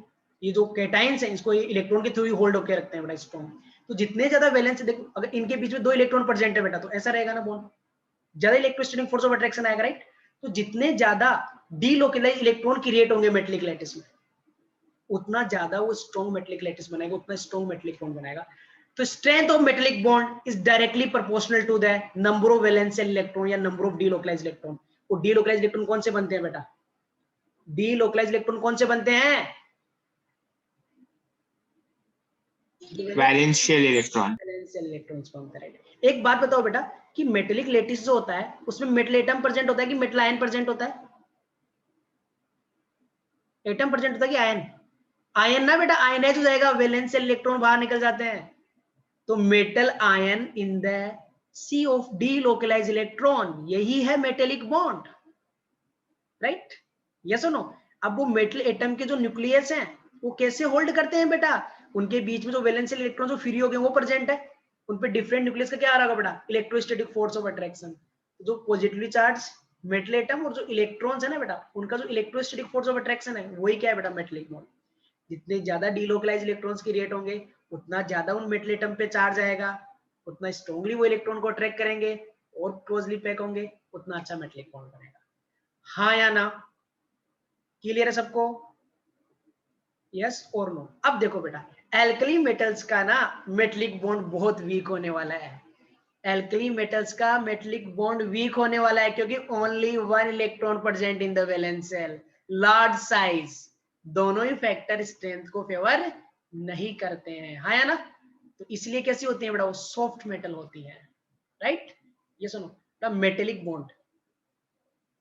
ये जो कैटायंस है इसको इलेक्ट्रॉन के थ्रू ही होल्ड होकर रखते हैं बेटा स्ट्रॉन्ग। तो जितने ज्यादा वैलेंस, देखो अगर इनके बीच में 2 इलेक्ट्रॉन प्रेजेंट है बेटा तो ऐसा रहेगा ना बॉन्ड, ज्यादा इलेक्ट्रोस्टैटिक फोर्स ऑफ अट्रैक्शन आएगा, राइट? तो जितने ज्यादा डीलोकलाइज्ड इलेक्ट्रॉन क्रिएट होंगे मेटलिक लैटिस में, उतना ज्यादा वो स्ट्रॉन्ग मेटलिक लैटिस बनाएगा, उतना स्ट्रॉन्ग मेटलिक बॉन्ड बनाएगा। तो strength of metallic bond is directly proportional to the number of valential electron या नंबर ऑफ डीलोकलाइज्ड इलेक्ट्रॉन। वो डीलोकलाइज्ड इलेक्ट्रॉन कौन से बनते हैं बेटा? डीलोकलाइज्ड इलेक्ट्रॉन कौन से बनते हैं?
वैलेंशियल इलेक्ट्रॉन।
वैलेंशियल इलेक्ट्रॉन्स बनते हैं, राइट। एक बात बताओ बेटा कि मेटेलिक लेटिस जो होता है उसमें मेटल एटम प्रेजेंट होता है कि मेटल आयन प्रेजेंट होता है? एटम प्रेजेंट होता है कि आयन? आयन ना बेटा, आयनाइज हो जाएगा, वैलेंशियल इलेक्ट्रॉन बाहर निकल जाते हैं। तो metal ion in the sea of delocalised electron, यही है मेटेलिक बॉन्ड, राइट? यस और नो? अब वो मेटल एटम के जो न्यूक्लियस हैं वो कैसे होल्ड करते हैं बेटा? उनके बीच में जो वैलेंशियल इलेक्ट्रॉन जो फ्री हो गए वो प्रेजेंट है, उन पे डिफरेंट न्यूक्लियस का क्या आ रहा होगा बेटा? Electrostatic force of attraction. जो पॉजिटिवली चार्ज मेटल एटम और जो इलेक्ट्रॉन्स है ना बेटा, उनका जो इलेक्ट्रोस्टैटिक फोर्स ऑफ अट्रैक्शन है वही क्या है बेटा? Metallic bond. जितने ज्यादा डीलोकलाइज इलेक्ट्रॉन्स की रेट होंगे उतना ज्यादा उन मेटल एटम पे चार्ज आएगा, उतना स्ट्रांगली वो इलेक्ट्रॉन को अट्रैक्ट करेंगे और क्लोजली पैक होंगे, उतना अच्छा मेटेलिक बॉन्ड बनेगा। हाँ या ना? क्लियर है सबको? यस और नो? अब देखो बेटा, एल्कली मेटल्स का ना मेटेलिक बॉन्ड बहुत वीक होने वाला है। एल्कली मेटल्स का मेटेलिक बॉन्ड वीक होने वाला है क्योंकि only one electron present in the valence shell, large size, दोनों ही फैक्टर स्ट्रेंथ को फेवर नहीं करते हैं। हाँ या ना? तो इसलिए कैसी होती है बेटा? वो सॉफ्ट मेटल होती है, राइट? ये सुनो, मेटेलिक बॉन्ड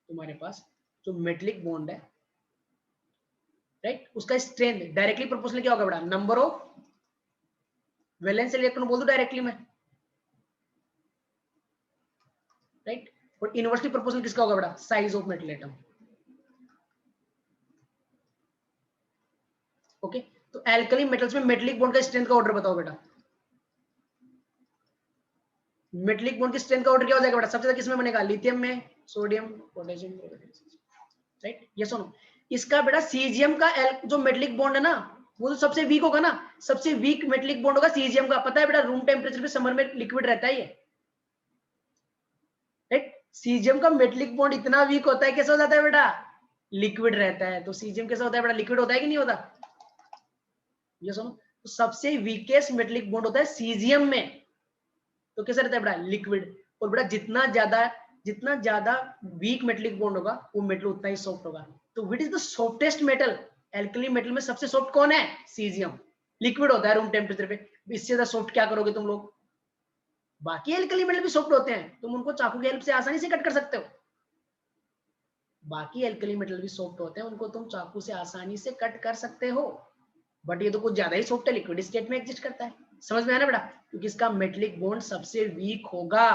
तुम्हारे पास जो मेटेलिक बॉन्ड है, राइट, उसका स्ट्रेंथ डायरेक्टली प्रोपोर्शनल क्या होगा बेटा? नंबर ऑफ वैलेंस इलेक्ट्रॉन बोल दो डायरेक्टली में, राइट? और इनवर्सली प्रोपोर्शनल किसका होगा बेटा? Size of metal atom. Okay, तो एल्कली मेटल्स में मेटेलिक बॉन्ड का स्ट्रेंथ का ऑर्डर बताओ बेटा। मेटेलिक बॉन्ड की स्ट्रेंथ का ऑर्डर क्या हो जाएगा बेटा? सबसे ज्यादा किसमें बनेगा? लिथियम में, सोडियम, पोटेशियम, राइट? ये सुनो, इसका बेटा सीजियम का जो मेटेलिक बॉन्ड है ना वो तो सबसे वीक होगा ना, सबसे वीक मेटेलिक बॉन्ड होगा सीजियम का। पता है बेटा, रूम टेम्परेचर पे समर में लिक्विड रहता है ये, राइट? सीजियम का मेटेलिक बॉन्ड इतना वीक होता है, कैसा हो जाता है बेटा? लिक्विड रहता है। तो सीजियम कैसा होता है बेटा? लिक्विड होता है कि नहीं होता? ये सुनो, तो सबसे वीकेस्ट मेटेलिक बॉन्ड होता है सीजियम में, तो कैसा रहता है बेटा? लिक्विड। और बेटा जितना ज्यादा वीक मेटेलिक बॉन्ड होगा वो मेटल उतना ही सॉफ्ट होगा। तो which is the softest metal? Alkali metal में सबसे सॉफ्ट कौन है? सीजियम। लिक्विड होता है रूम टेम्परेचर पे, इससे ज्यादा सॉफ्ट क्या करोगे तुम लोग? बाकी एल्कली मेटल भी सॉफ्ट होते हैं, तुम उनको चाकू की हेल्प से आसानी से कट कर सकते हो। बाकी एल्कली मेटल भी सॉफ्ट होते हैं, उनको तुम चाकू से आसानी से कट कर सकते हो, बट ये तो कुछ ज्यादा ही सॉफ्ट है, लिक्विड स्टेट में एग्जिस्ट करता है। समझ में आया ना बेटा? क्योंकि इसका मेटेलिक बॉन्ड सबसे वीक होगा।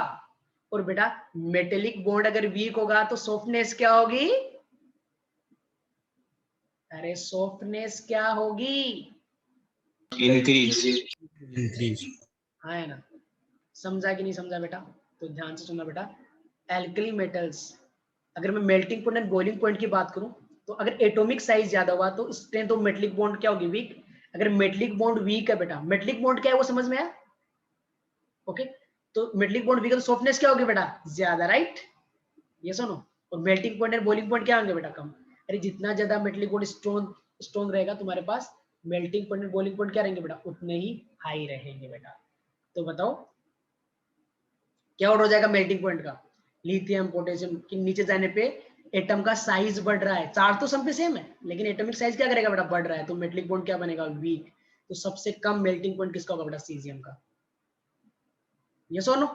और बेटा मेटेलिक बॉन्ड अगर वीक होगा तो सॉफ्टनेस क्या होगी? अरे सॉफ्टनेस क्या होगी?
इंक्रीज।
हाँ है ना? समझा कि नहीं समझा बेटा? तो ध्यान से सुनना बेटा, एल्कली मेटल्स, अगर मैं melting point and boiling point की बात करूं तो अगर एटॉमिक साइज ज्यादा हुआ तो स्ट्रेंथ ऑफ मेटेलिक बॉन्ड क्या होगी? वीक। अगर मेटेलिक बॉन्ड वीक है बेटा, मेटेलिक बॉन्ड क्या है वो समझ में आया? ओके, तो मेटेलिक बॉन्ड वीक है तो सॉफ्टनेस क्या होगी बेटा? ज्यादा, राइट? ये सुनो, और melting point and boiling point क्या होंगे बेटा? कम। अरे जितना ज्यादा मेटेलिक बॉन्ड स्ट्रॉन्ग रहेगा तुम्हारे पास, melting point and boiling point क्या रहेंगे बेटा? उतने ही हाई रहेंगे बेटा। तो बताओ क्या ऑर्डर हो जाएगा मेल्टिंग पॉइंट का? लिथियम पोटेशियम के नीचे जाने पे एटम का साइज बढ़ रहा है, चार्ज तो सब पे सेम है लेकिन एटॉमिक साइज क्या करेगा बेटा? बढ़ रहा है, तो मेटेलिक बॉन्ड क्या बनेगा? वीक। तो सबसे कम मेल्टिंग पॉइंट किसका होगा बेटा? सीजियम का। यस और no?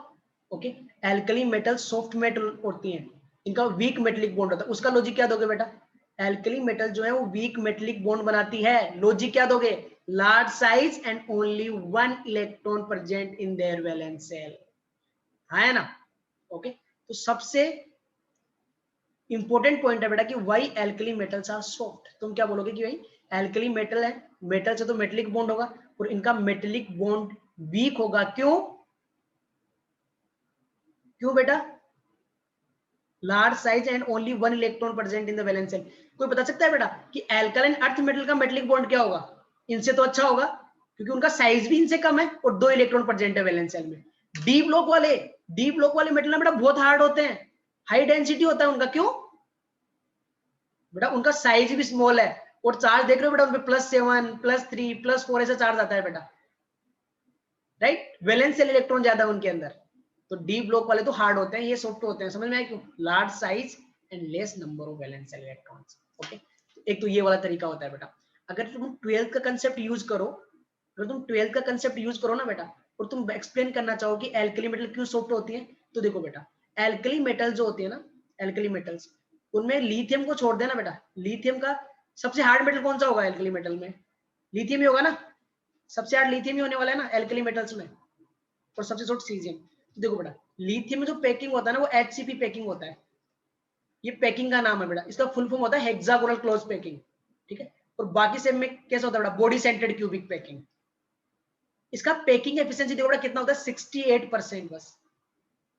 Okay, alkali metal soft metal होती हैं, इनका वीक मेटेलिक बॉन्ड होता है। उसका लॉजिक क्या दोगे बेटा? एल्कली मेटल जो है वो वीक मेटेलिक बॉन्ड बनाती है, लॉजिक क्या दोगे? Large size and only one electron present in their valence shell. है ना? ओके, तो सबसे इंपॉर्टेंट पॉइंट है बेटा कि why alkali metals are soft. तुम क्या बोलोगे कि भाई एल्कली मेटल है, मेटल से तो मेटेलिक बॉन्ड होगा और इनका मेटेलिक बॉन्ड वीक होगा, क्यों? क्यों बेटा? Large size and only one electron present in the valence shell. कोई बता सकता है बेटा कि अल्कालाइन अर्थ मेटल का मेटेलिक बॉन्ड क्या होगा? इनसे तो अच्छा होगा क्योंकि उनका साइज भी इनसे कम है और दो इलेक्ट्रॉन प्रेजेंट है वैलेंस शेल में। डी ब्लॉक वाले मेटल ना बेटा बहुत हार्ड होते हैं, हाई डेंसिटी होता है उनका, क्यों बेटा? उनका साइज भी स्मॉल है और चार्ज देख रहे हो बेटा उनपे +7 +3 +4 ऐसा चार्ज आता है बेटा, राइट? वैलेंस शेल इलेक्ट्रॉन ज्यादा उनके अंदर। तो डी ब्लॉक वाले तो हार्ड होते हैं, ये सॉफ्ट होते हैं। समझ में आया क्यों? Large size and less number of valence shell electrons. Okay, एक तो ये वाला तरीका होता है बेटा। अगर तुम 12th का कंसेप्ट यूज करो, अगर तुम 12th का कंसेप्ट यूज करो ना बेटा, और तुम एक्सप्लेन करना चाहो कि एल्कली मेटल क्यों सॉफ्ट होती है, तो देखो बेटा, एल्कली मेटल जो होती है ना, एल्कली मेटल्स, उनमें लिथियम को छोड़ देना बेटा, लिथियम का सबसे हार्ड मेटल कौन सा होगा एल्कली मेटल में? लिथियम ही होगा ना, सबसे हार्ड लिथियम ही होने वाला है ना एल्कली मेटल्स में, और सबसे सॉफ्ट सीजियम। देखो बेटा, लिथियम में जो पैकिंग होता है ना वो HCP पैकिंग होता है, ये पैकिंग का नाम है बेटा, इसका फुल फॉर्म होता है हेक्सागोनल क्लोज पैकिंग, ठीक है। और बाकी से में कैसा होता है बेटा, बॉडी सेंटर्ड क्यूबिक पैकिंग। इसका पैकिंग एफिशिएंसी देखो बेटा कितना होता है, 68% बस,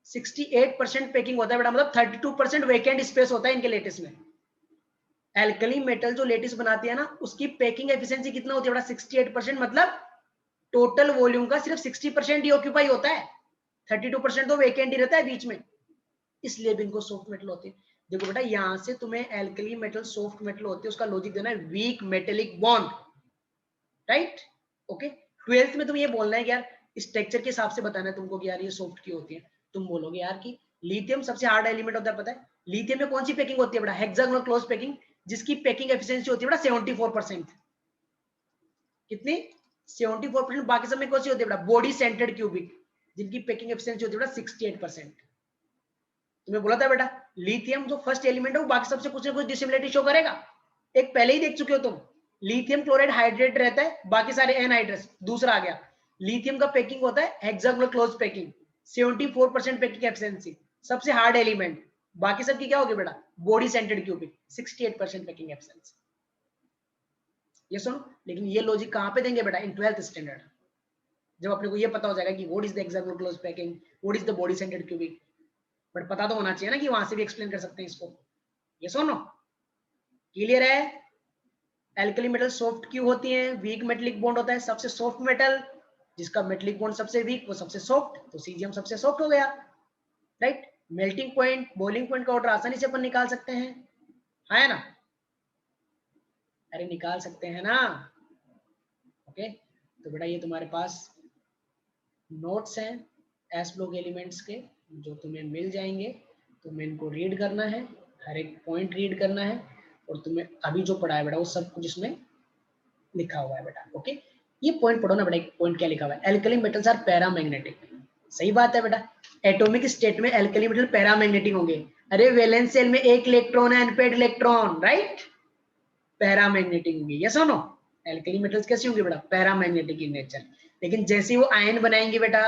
68% पैकिंग होता है बेटा, मतलब 32% वेकेंट स्पेस होता है इनके लेटिस में। एल्कली मेटल जो लेटिस बनाती है ना, उसकी पैकिंग एफिशिएंसी कितना होती है बेटा, 68%, मतलब टोटल वॉल्यूम का सिर्फ 60% ही ऑक्यूपाई होता है, 32% तो वेकेंट ही रहता है बीच में, इसलिए भी इनको सॉफ्ट मेटल होती है। देखो बेटा, यहां से तुम्हें एल्कली मेटल सॉफ्ट मेटल होती है, उसका लॉजिक देना है weak metallic bond, right. Okay, 12th में तुम्हें ये बोलना है कि यार स्ट्रक्चर के हिसाब से बताना है तुमको कि यार ये सॉफ्ट क्यों होती है। तुम बोलोगे यार कि लिथियम सबसे हार्ड एलिमेंट होता है, पता है लिथियम में कौन सी पैकिंग होती है बेटा, हेक्सागोनल क्लोज पैकिंग, जिसकी पैकिंग एफिशिएंसी होती है बेटा 74%। कितनी? 74%। बाकी सब में कौन सी होती है बेटा, बॉडी सेंटर्ड क्यूबिक, जिनकी पैकिंग एफिशिएंसी होती है बेटा 68%। तुम्हें बोला था बेटा, लिथियम जो फर्स्ट एलिमेंट है वो बाकी सबसे कुछ ना कुछ डिसिमिलरिटी शो करेगा, एक पहले ही देख चुके हो तुम, लिथियम क्लोराइड हाइड्रेट रहता है, बाकी सारे एनहाइड्रस। दूसरा आ गया, लिथियम का पैकिंग होता है hexagonal close packing, 74% packing efficiency, सबसे हार्ड एलिमेंट। बाकी सब की क्या होगी बेटा, body centred cubic, 68% packing efficiency. ये सुनो, लेकिन ये लॉजिक कहां पे देंगे बेटा, इन 12th स्टैंडर्ड, जब अपने को ये पता हो जाएगा कि what is the hexagonal close packing, what is the body centred cubic. But पता तो होना चाहिए ना कि वहां से भी एक्सप्लेन कर सकते हैं इसको। ये सुनो, क्लियर है? एल्कली मेटल सॉफ्ट क्यों होती हैं? वीक मेटेलिक बॉन्ड होता है, सबसे सॉफ्ट मेटल, जिसका मेटेलिक बॉन्ड सबसे वीक वो सबसे सॉफ्ट, तो सीजियम सबसे सॉफ्ट हो गया, right. Melting point, boiling point का ऑर्डर आसानी से अपन निकाल सकते हैं, है ना? अरे निकाल सकते हैं ना। ओके, तो बेटा ये तुम्हारे पास नोट्स हैं एस ब्लॉक एलिमेंट्स के, जो तुम्हें मिल जाएंगे, तुम्हें इनको रीड करना है, हर एक पॉइंट रीड करना है, और तुम्हें अभी जो पढ़ा है बेटा वो सब कुछ इसमें लिखा हुआ है बेटा। ओके, ये पॉइंट पढ़ो ना बेटा, एक पॉइंट क्या लिखा हुआ है, एल्कली मेटल्स आर पैरामैग्नेटिक। सही बात है बेटा, एटॉमिक स्टेट में एल्कली मेटल पैरामैग्नेटिक होंगे। अरे वैलेंस शेल में एक इलेक्ट्रॉन है, अनपेड इलेक्ट्रॉन, राइट, पैरामैग्नेटिक होंगे। यस और नो? एल्कली मेटल्स कैसी होंगे बेटा, पैरामैग्नेटिक इन नेचर। लेकिन जैसे ही वो आयन बनाएंगे बेटा,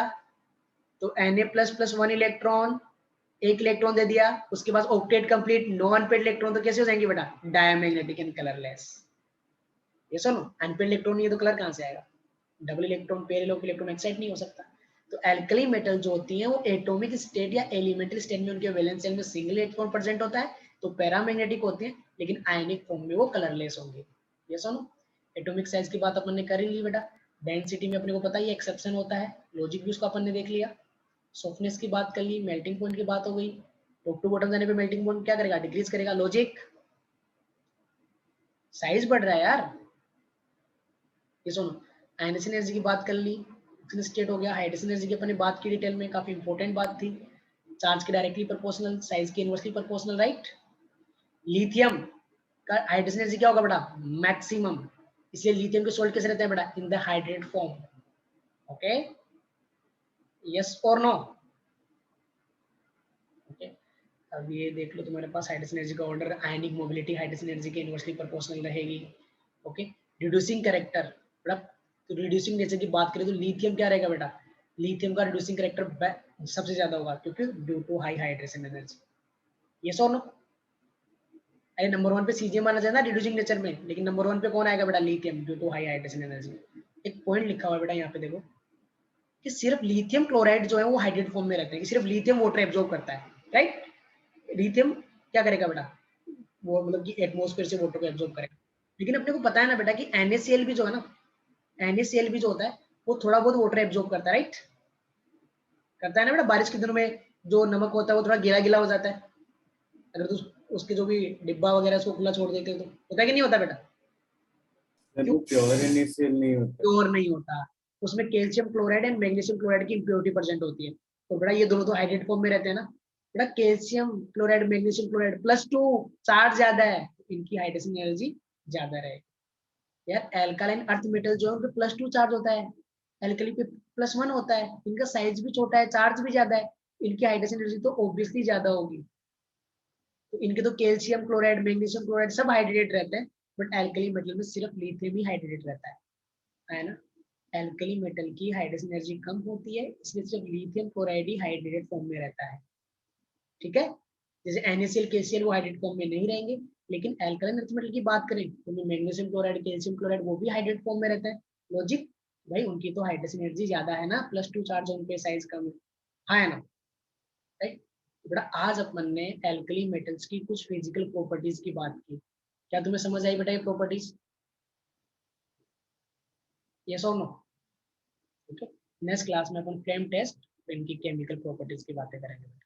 तो Na++1 इलेक्ट्रॉन, एक इलेक्ट्रॉन दे दिया, उसके बाद octet complete, no unpaired electron, तो कैसे हो जाएंगे बेटा, डायमैग्नेटिक एंड कलरलेस। ये सुनो, अनपेड इलेक्ट्रॉन नहीं है तो कलर कहां से आएगा, double electron pair electron excite नहीं हो सकता। तो एल्कली मेटल जो होती हैं वो एटॉमिक स्टेट या एलिमेंटल स्टेट में उनके वैलेंस शेल में सिंगल इलेक्ट्रॉन प्रेजेंट होता है, तो पैरामैग्नेटिक होती हैं, लेकिन आयनिक फॉर्म में वो कलरलेस होंगे। ये सुनो, एटॉमिक साइज की बात अपन ने कर ही ली बेटा, डेंसिटी में अपने को पता ही एक्सेप्शन होता है, लॉजिक भी उसका अपन ने देख लिया, सॉफ्टनेस की बात कर ली, मेल्टिंग पॉइंट की बात हो गई, टॉप टू बॉटम जाने पे मेल्टिंग पॉइंट क्या करेगा, डिक्रीज करेगा, लॉजिक, साइज बढ़ रहा है यार। ये सुनो, आयनिक एनर्जी की बात कर ली, स्टेट हो गया, हाइड्रोजन एनर्जी की अपन ने बात की डिटेल में, काफी इंपॉर्टेंट बात थी, चार्ज के डायरेक्टली प्रोपोर्शनल, साइज के इनवर्सली प्रोपोर्शनल, राइट। लिथियम का हाइड्रोजन एनर्जी क्या होगा बेटा, मैक्सिमम, इसलिए लिथियम के सोल्ट कैसे रहते हैं बेटा, इन the hydrate form. Okay, yes और नो? ओके, अब ये देख लो, तुम्हारे पास हाइड्रोजन एनर्जी का ऑर्डर, आयनिक मोबिलिटी हाइड्रोजन एनर्जी के इनवर्सली प्रोपोर्शनल रहेगी। ओके, रिड्यूसिंग कैरेक्टर बेटा, तो रिड्यूसिंग नेचर की बात करें तो लिथियम क्या रहेगा बेटा, लिथियम का रिड्यूसिंग कैरेक्टर सबसे ज्यादा होगा, क्योंकि due to high hydrogen energy. Yes और नो? अरे नंबर 1 पे सीजियम माना जाए ना रिड्यूसिंग नेचर में, लेकिन नंबर 1 पे कौन आएगा बेटा, lithium, due to high hydrogen energy. एक पॉइंट लिखा हुआ है बेटा यहाँ पे देखो, कि सिर्फ लिथियम क्लोराइड जो है वो हाइड्रेट फॉर्म में रहते हैं, कि सिर्फ लिथियम वाटर एब्जॉर्ब करता है, राइट। लिथियम क्या करेगा बेटा, वो मतलब कि एटमॉस्फेयर से वाटर को एब्जॉर्ब करेगा। लेकिन अपने को पता है ना बेटा कि NaCl भी जो है ना, NaCl भी जो होता है वो थोड़ा बहुत वाटर एब्जॉर्ब करता है, राइट, करता है ना बेटा। बारिश के दिनों में जो नमक होता है वो थोड़ा गीला गीला हो जाता है, अगर तो उसके जो भी डिब्बा वगैरह उसको खुला छोड़ देते हो तो होता है कि नहीं होता बेटा, क्यों?
प्योर NaCl नहीं होता,
प्योर नहीं होता, उसमें calcium chloride and magnesium chloride की इंप्योरिटी प्रेजेंट होती है। तो बेटा ये दोनों तो हाइड्रेट फॉर्म में रहते हैं ना, बेटा calcium chloride magnesium chloride +2 charge ज्यादा है, इनकी हाइड्रोजन एनर्जी ज्यादा रहेगी। यार एल्कालाइन अर्थ मेटल जो है उनपे +2 चार्ज होता है, एल्कली पे +1 होता है, इनका साइज भी छोटा है, चार्ज भी ज्यादा है, इनकी हाइड्रोजन एनर्जी तो ऑब्वियसली ज्यादा होगी। तो इनके तो कैल्शियम क्लोराइड मैग्नीशियम क्लोराइड सब हाइड्रेटेड रहते हैं, बट एल्कली मेटल में सिर्फ लिथियम ही हाइड्रेटेड रहता है ना। एल्कली मेटल की हाइड्रोजन एनर्जी कम होती है, इसलिए सिर्फ लिथियम क्लोराइड ही हाइड्रेटेड फॉर्म में रहता है, ठीक है। जैसे NaCl KCl वो हाइड्रेटेड फॉर्म में नहीं रहेंगे, लेकिन एल्कलाइन अर्थ मेटल की बात करें तो मैग्नीशियम क्लोराइड कैल्शियम क्लोराइड वो भी हाइड्रेटेड फॉर्म में रहता है। लॉजिक भाई, उनकी तो हाइड्रोजन एनर्जी ज्यादा है ना, +2 चार्ज है उनपे, साइज कम है, हाँ है ना, राइट। बेटा आज अपन ने एल्कली मेटल्स की कुछ फिजिकल प्रॉपर्टीज की बात की, क्या तुम्हें समझ आई बेटा ये प्रॉपर्टीज? यस और नो? ठीक है, नेक्स्ट क्लास में अपन फ्लेम टेस्ट इनकी केमिकल प्रॉपर्टीज की बातें करेंगे।